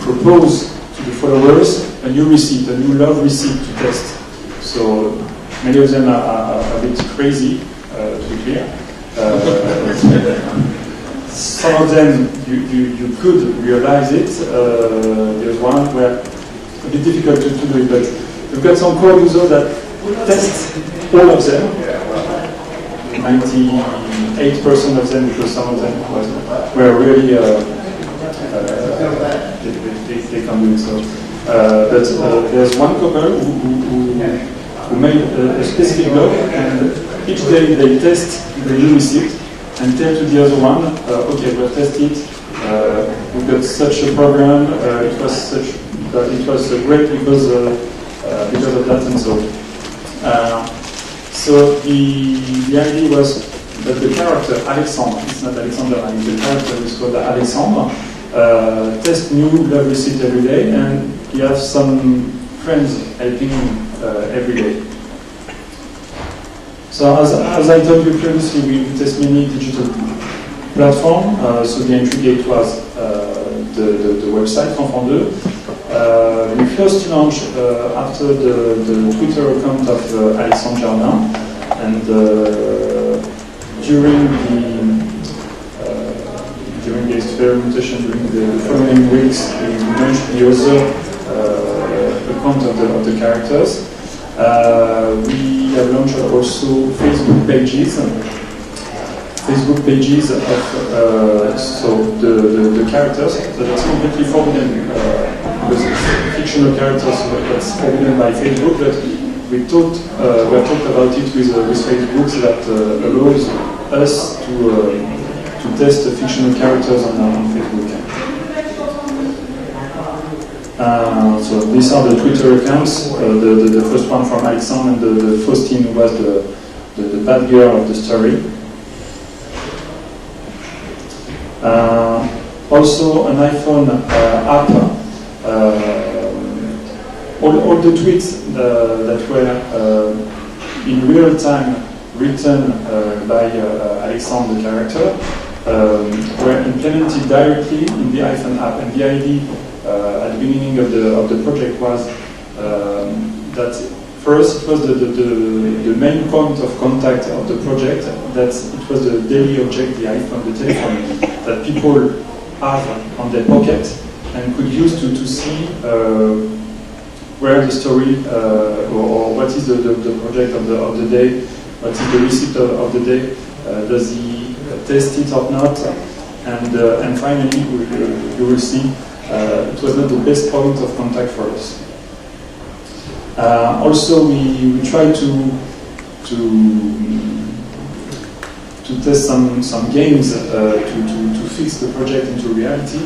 Speaker 15: propose to the followers a new receipt, a new love receipt to test. So many of them are a bit crazy, to be clear. Some of them you could realize it. There's one where it's a bit difficult to do it, but we've got some core users that test all of them. 98% of them, because some of them were really they can do it. So, but there's one couple who made a specific blog, and each day they test the new receipt and tell to the other one, okay, we've tested, we've got such a program, it was great because of that and so. So the idea was that the character Alexandre, it's not Alexander, the character is called Alexandre, test new love receipt every day, and he has some friends helping him every day. So as I told you previously, we test many digital platforms. So the entry gate was the website FANFAN2. We first launched after the Twitter account of Alexandre Jardin, and during the experimentation, during the following weeks, we launched the other account of the characters. We have launched also Facebook pages of so the characters. So that's completely forbidden because it's fictional characters, so that's forbidden by Facebook. But we have talked about it with Facebook, so that allows us to test the fictional characters on Facebook. So these are the Twitter accounts. The first one from Alexandre, and the Faustine was the bad girl of the story. Also an iPhone app. All the tweets that were in real time written by Alexandre, the character, were implemented directly in the iPhone app. And the idea at the beginning of the project was that first it was the main point of contact of the project, that it was the daily object, the iPhone, the telephone, that people have on their pocket and could use to see where the story or what is the project of the day, what is the receipt of the day, does he test it or not, and finally you will see it was not the best point of contact for us. Also, we try to test some games to fix the project into reality.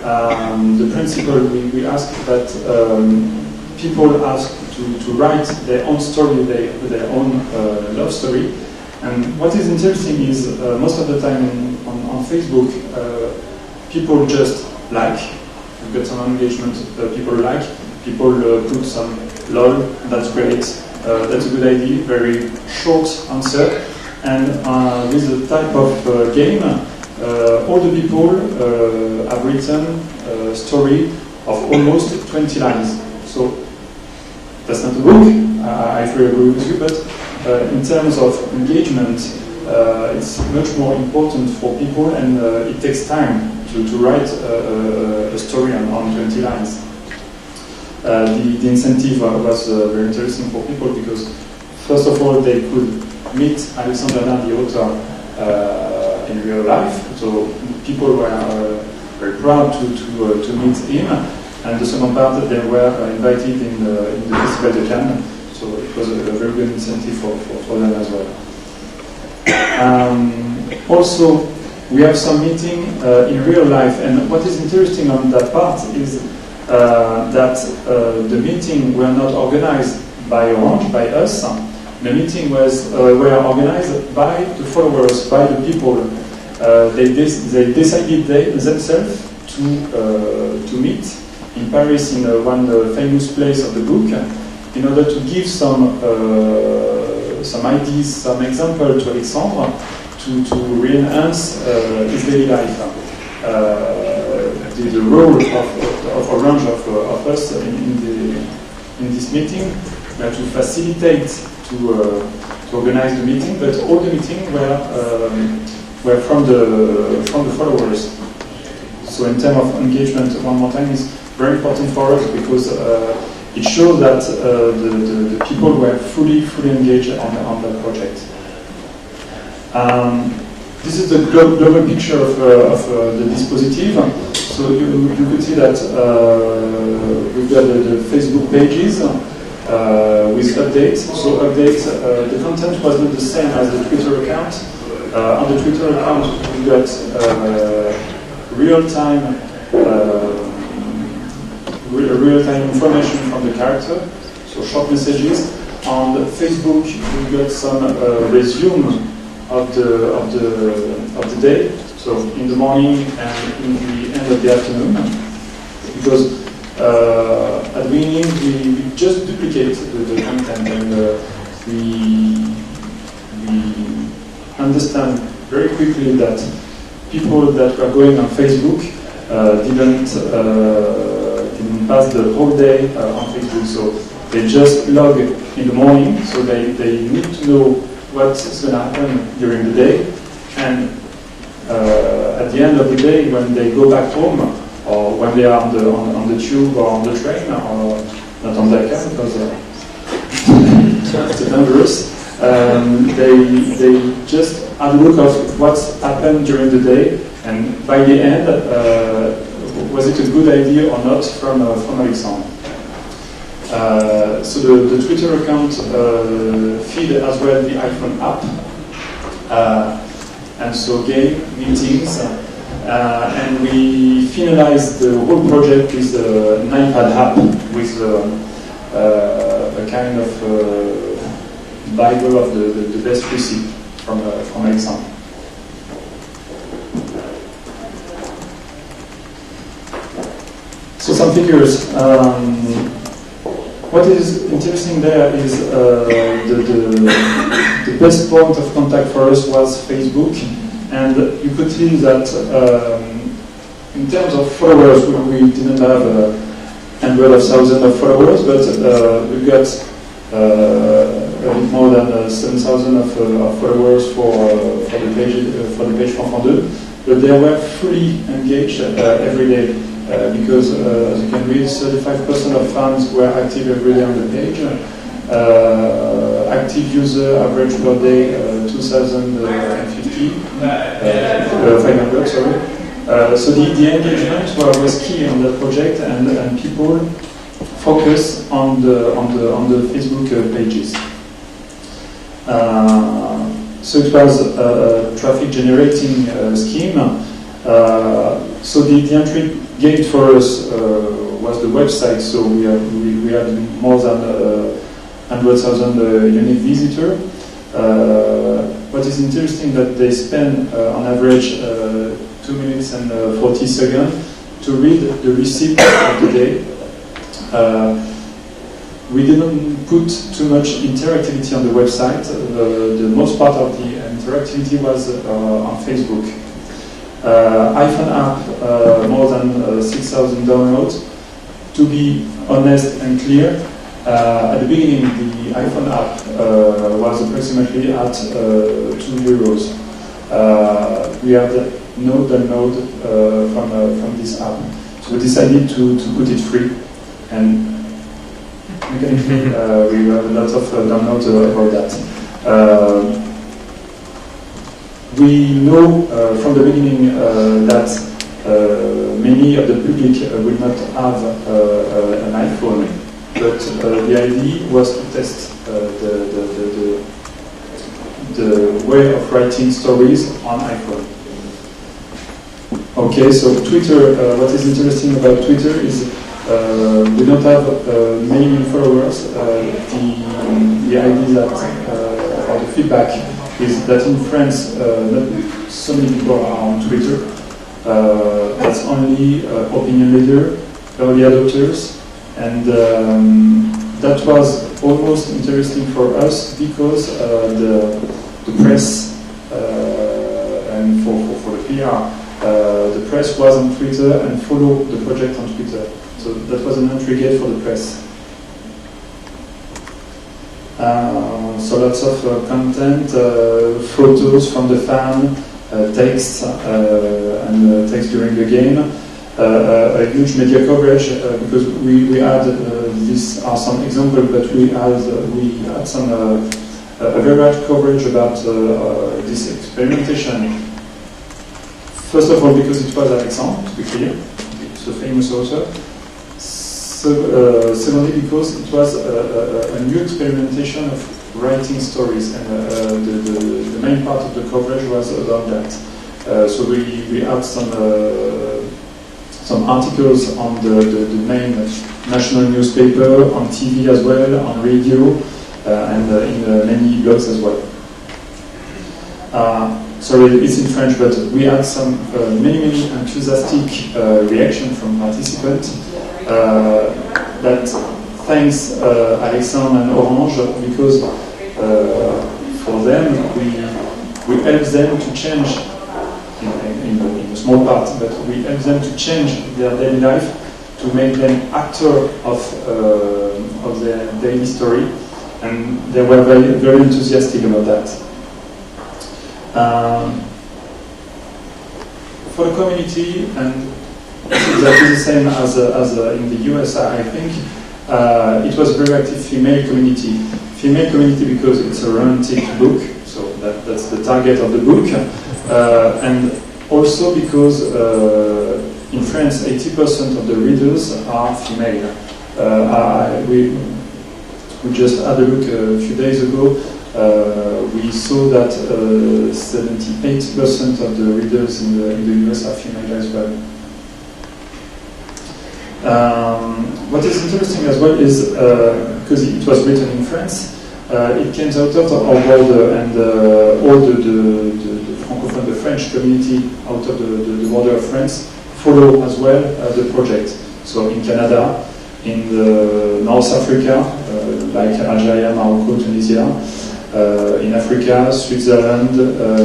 Speaker 15: The principle we ask that people ask to write their own story, their own love story. And what is interesting is most of the time on Facebook, people just like. We've got some engagement, people like. People put some lol, that's great, that's a good idea, very short answer. And with the type of game, all the people have written a story of almost 20 lines. So that's not a book, I fully agree with you, but in terms of engagement, it's much more important for people, and it takes time to write a story on 20 lines. The incentive was very interesting for people because, first of all, they could meet Alexandre, the author, in real life. So people were very proud to meet him. And the second part, they were invited in the Festival de Cannes. So it was a very good incentive for them as well. Also, we have some meeting in real life, and what is interesting on that part is that the meeting were not organized by Orange, by us. The meeting were organized by the followers, by the people. They decided themselves to meet in Paris in one famous place of the book in order to give some ideas, some example to Alexandre to re-enhance his daily life. The role of Orange of us in this meeting were to facilitate to organize the meeting, but all the meetings were from the followers. So in terms of engagement, one more time, is very important for us because it shows that the people were fully engaged on that project. This is the global picture of the dispositive. So you could see that we've got the Facebook pages with updates. So updates, the content was not the same as the Twitter account. On the Twitter account, we got real-time information from the character, so short messages. On Facebook, we got some resume of the day, so in the morning and in the end of the afternoon, because at the beginning we just duplicate the content, and we understand very quickly that people that were going on Facebook didn't pass the whole day on Facebook, so they just log in the morning, so they need to know what's going to happen during the day, and at the end of the day, when they go back home, or when they are on the tube or on the train, or not on the car because it's dangerous, they just have a look of what's happened during the day, and by the end, was it a good idea or not from Alexandre. So the Twitter account feed as well the iPhone app, and so game, meetings, and we finalized the whole project with an iPad app with a kind of Bible of the best recipe from Alexandre. So some figures. What is interesting there is the best point of contact for us was Facebook, and you could see that in terms of followers, we didn't have hundreds of thousands of followers, but we got a bit more than 7,000 of followers for the page FANFAN2, but they were fully engaged every day. Because as you can read, 35% of fans were active every day on the page. Active user average per day 2,050, 500, sorry. So the engagement was key on that project, and people focus on the Facebook pages. So it was a traffic generating scheme. So the entry gate for us was the website. So we had more than 100,000 unique visitors. What is interesting that they spend on average 2 minutes and 40 seconds to read the receipt of the day. We didn't put too much interactivity on the website. The most part of the interactivity was on Facebook. iPhone app, more than 6,000 downloads. To be honest and clear, at the beginning, the iPhone app was approximately at €2. We had no download from this app. So we decided to put it free, and mechanically we have a lot of downloads about that. We know from the beginning that many of the public will not have an iPhone, but the idea was to test the way of writing stories on iPhone. Okay, so Twitter, what is interesting about Twitter is we don't have many followers. The idea that, or the feedback is that in France, not so many people are on Twitter. That's only opinion leader, early adopters, and that was almost interesting for us because the press and for the PR, the press was on Twitter and followed the project on Twitter. So that was an entry gate for the press. So lots of content, photos from the fan, text and text during the game. A huge media coverage because we had these are some examples, but we had some a very large coverage about this experimentation. First of all, because it was Alexandre, to be clear, it's a famous author. So, secondly, because it was a new experimentation of writing stories, and the main part of the coverage was about that. So we had some articles on the main national newspaper, on TV as well, on radio, and in many blogs as well. Sorry, it's in French, but we had some many enthusiastic reaction from participants. That thanks Alexandre and Orange, because for them we helped them to change in a small part, but we helped them to change their daily life, to make them actor of their daily story, and they were very enthusiastic about that. For the community, and that is the same as in the US, I think, it was a very active female community. Female community because it's a romantic book, so that's the target of the book, and also because in France 80% of the readers are female. We just had a look a few days ago. We saw that 78% of the readers in the US are female as well. What is interesting as well is, because it was written in France, it came out of our border, and all the Francophone, the French community out of the border of France follow as well the project. So in Canada, in the North Africa, like Algeria, Morocco, Tunisia, in Africa, Switzerland,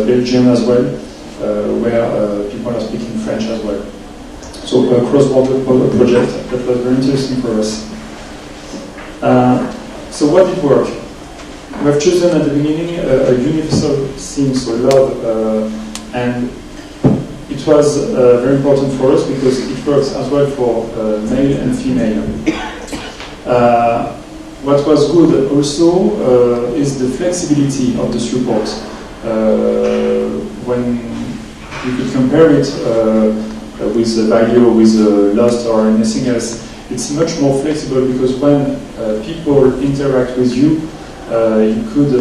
Speaker 15: Belgium as well, where people are speaking French as well. So a cross-border project that was very interesting for us. So what did work? We have chosen at the beginning a universal theme, so love, and it was very important for us because it works as well for male and female. What was good also is the flexibility of the support. When you could compare it with Valio, with Lost or anything else, it's much more flexible because when people interact with you, you could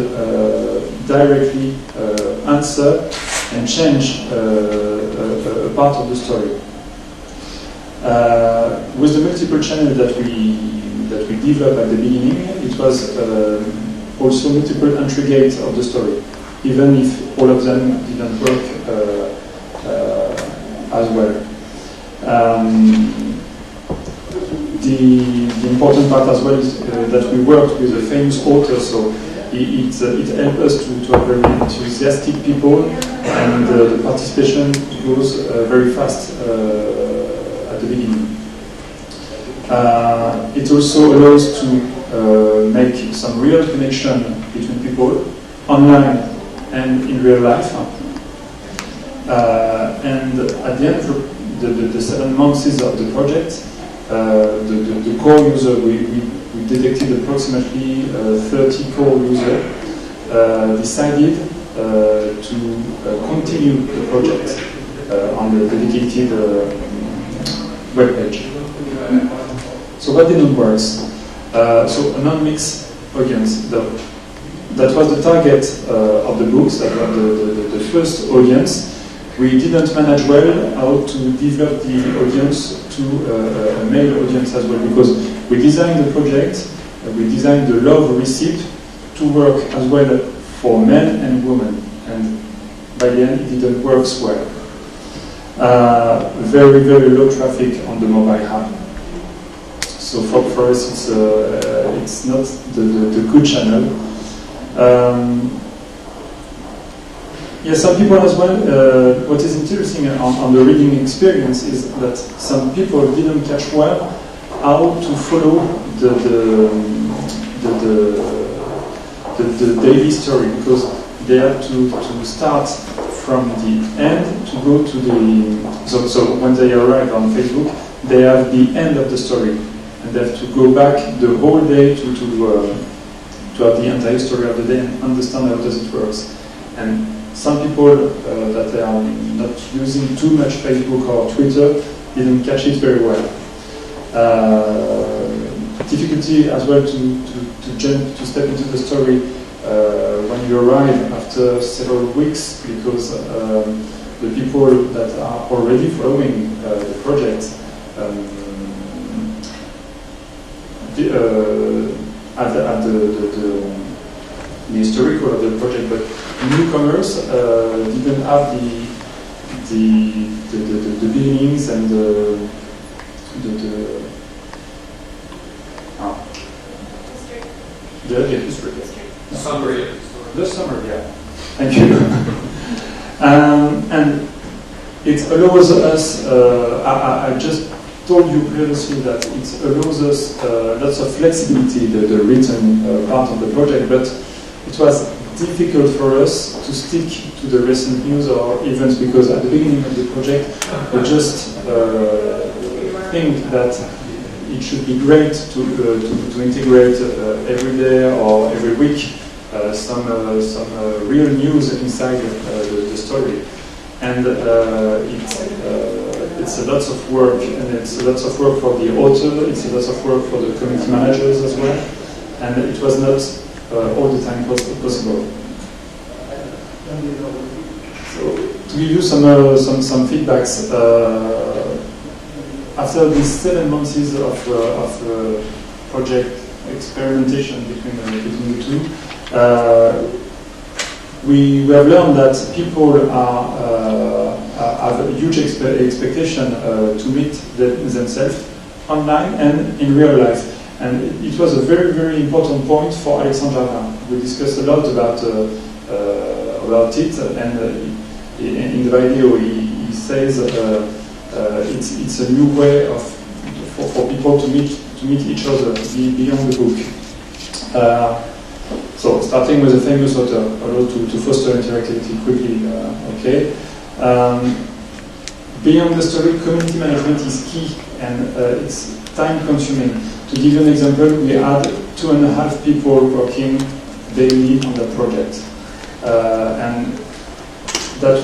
Speaker 15: directly answer and change a part of the story. With the multiple channels that we developed at the beginning, it was also multiple entry gates of the story, even if all of them didn't work as well. The important part as well is that we worked with a famous author, so it helped us to have very enthusiastic people, and the participation goes very fast at the beginning. It also allows to make some real connection between people online and in real life. And at the end of the 7 months of the project, the core user, we detected approximately 30 core users, decided to continue the project on the dedicated web page. So what didn't work? So a non-mixed audience. That was the target of the books, that was the first audience. We didn't manage well how to develop the audience to a male audience as well, because we designed the project, we designed the love receipt to work as well for men and women, and by the end it didn't work well. Very, very low traffic on the mobile app. So for us it's not the good channel. Yes, some people as well, what is interesting on the reading experience is that some people didn't catch well how to follow the daily story, because they had to start from the end to go to the... So when they arrive on Facebook, they have the end of the story, and they have to go back the whole day to have the entire story of the day and understand how does it works. And some people that they are not using too much Facebook or Twitter didn't catch it very well. Difficulty as well to step into the story when you arrive after several weeks, because the people that are already following the project at the historical of the project, but newcomers didn't have the beginnings and the history.
Speaker 1: Summary.
Speaker 15: The summary, yeah. Thank you. And it allows us, I just told you previously that it allows us lots of flexibility, the written part of the project, but it was difficult for us to stick to the recent news or events, because at the beginning of the project we just think that it should be great to integrate every day or every week some real news inside the story, and it's a lot of work, and it's a lot of work for the author, it's a lot of work for the community managers as well, and it was not all the time possible. So to give you some feedbacks, after these 7 months of project experimentation between the two, we have learned that people have a huge expectation to meet themselves online and in real life. And it was a very, very important point for Alexandre. We discussed a lot about it, and in the video he says it's a new way for people to meet each other beyond the book. So starting with a famous author, although to foster interactivity quickly, okay. Beyond the story, community management is key, and it's time-consuming. To give you an example, we had 2.5 people working daily on the project, and that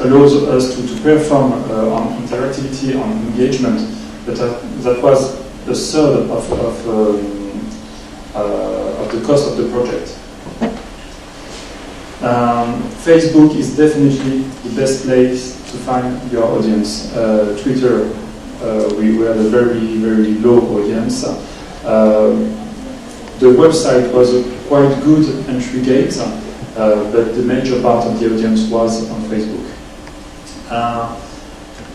Speaker 15: allows us to perform on interactivity, on engagement. But that was a third of the cost of the project. Facebook is definitely the best place to find your audience. Twitter, we had a very, very low audience. The website was a quite good entry gate, but the major part of the audience was on Facebook.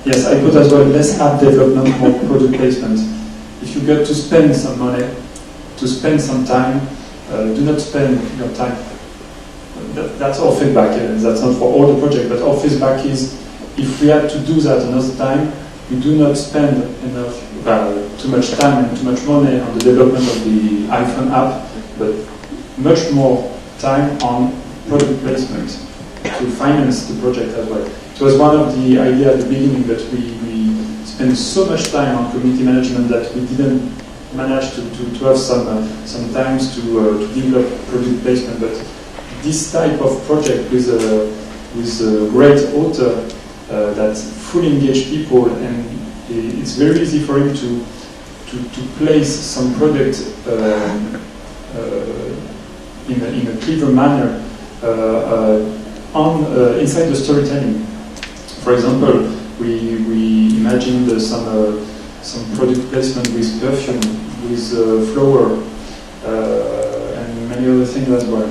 Speaker 15: Yes, I put as well less app development, more product placement. If you get to spend some money, to spend some time, do not spend your time. That's our feedback. That's not for all the project, but our feedback is if we had to do that another time, we do not spend too much time and too much money on the development of the iPhone app, but much more time on product placement to finance the project as well. It was one of the ideas at the beginning that we spent so much time on community management that we didn't manage to have some times to develop product placement. But this type of project with a great author that fully engage people, and it's very easy for him to place some product in a clever manner inside the storytelling. For example, we imagined some product placement with perfume, with flower, and many other things as well.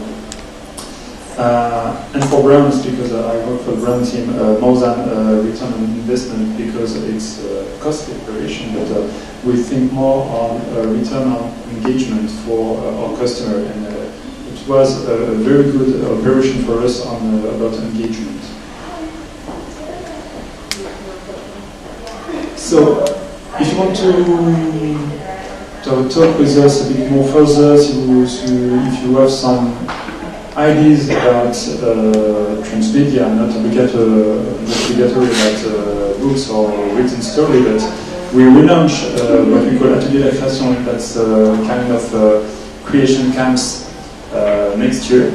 Speaker 15: And for brands, because I work for the brand team, more than return on investment, because it's cost operation, but we think more on return on engagement for our customer, and it was a very good operation for us about engagement. So, if you want to talk with us a bit more further, if you have some ideas about transmedia, not obligatory about books or written story, but we relaunch what we call Atelier de la Création. That's kind of creation camps next year,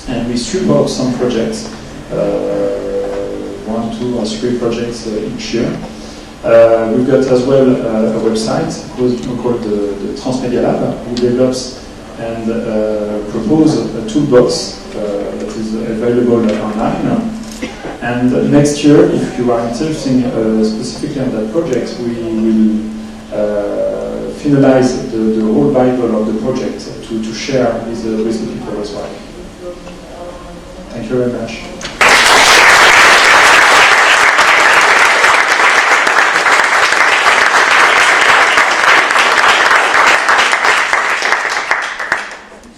Speaker 15: and we support some projects, 1, 2, or 3 projects each year. We've got as well a website called the Transmedia Lab, who develops and propose a toolbox that is available online. And next year, if you are interested specifically on that project, we will finalize the whole Bible of the project to share with the people as well. Thank you very much.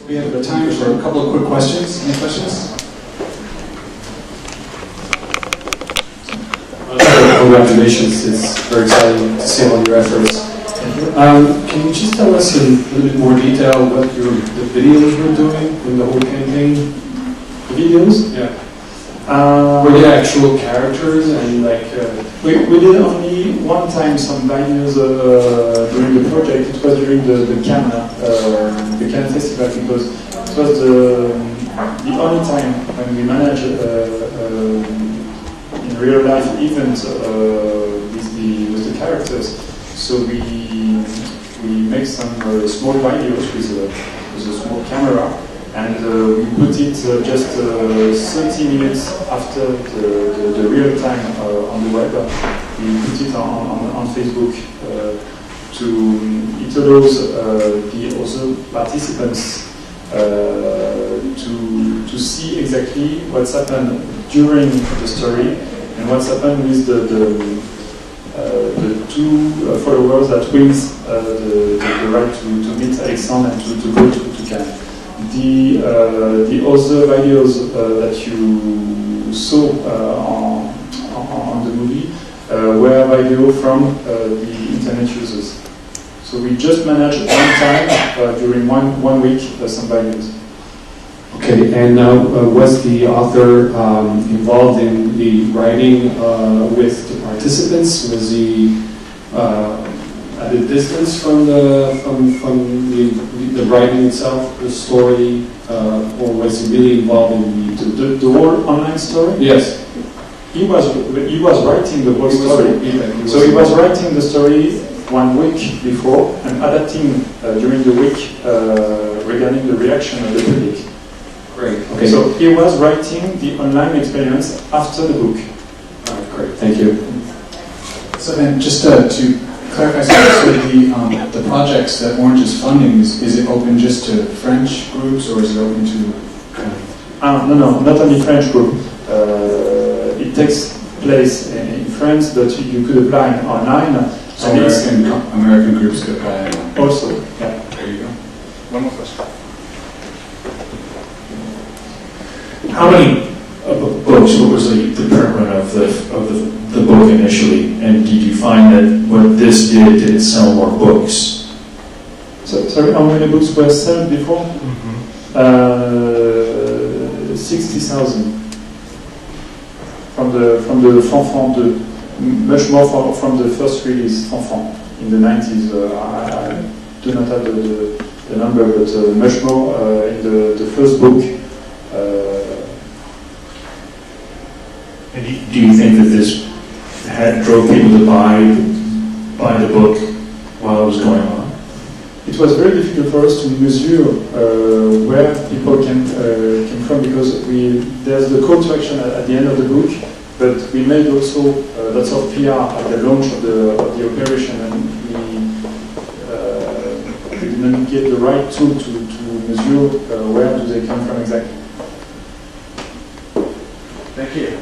Speaker 5: We have time for a couple of quick questions. Any questions?
Speaker 20: Congratulations, it's very exciting to see all your efforts. Can you just tell us in a little bit more detail what the videos were doing in the whole campaign?
Speaker 15: The videos?
Speaker 20: Yeah. Were they actual characters and like...
Speaker 15: We did only one time some videos during the project. It was during the Cannes Festival, because it was the only time when we managed in real life events with the characters. So we make some small videos with a small camera, and we put it just 30 minutes after the real time on the web. We put it on Facebook it allows the other participants to see exactly what's happened during the story and what's happened with the 2 followers that wins the right to meet Alexandre and to go to Cannes. The other videos that you saw on the movie were video from the internet users. So we just managed one time during one week some videos.
Speaker 20: Okay, and was the author involved in the writing with the participants? Was he at a distance from the writing itself, the story, or was he really involved in
Speaker 15: the whole online story?
Speaker 20: Yes.
Speaker 15: He was writing the whole story. So he was writing the story 1 week before and adapting during the week regarding the reaction of the public.
Speaker 20: Great. Okay.
Speaker 15: So he was writing the online experience after the book.
Speaker 20: All right, great. Thank you.
Speaker 5: So then, just to clarify, so the projects that Orange is funding, is it open just to French groups, or is it open to kind of...
Speaker 15: No, not only French group. It takes place in France, but you could apply online.
Speaker 5: So American groups could apply.
Speaker 15: Also, yeah.
Speaker 5: There you go. One more question.
Speaker 20: How many
Speaker 3: books, what was the current run of the book initially? And did you find that what this did it sell more books?
Speaker 15: So, sorry, how many books were sold before? 60,000 from the FANFAN2, much more from the first release, FANFAN, in the 90s. I do not have the number, but much more in the first book.
Speaker 3: And do you think that this drove people to buy the book while it was going on?
Speaker 15: It was very difficult for us to measure where people came from, because there's the call to action at the end of the book, but we made also lots of PR at the launch of the operation, and we didn't get the right tool to measure where do they come from exactly.
Speaker 1: Thank you.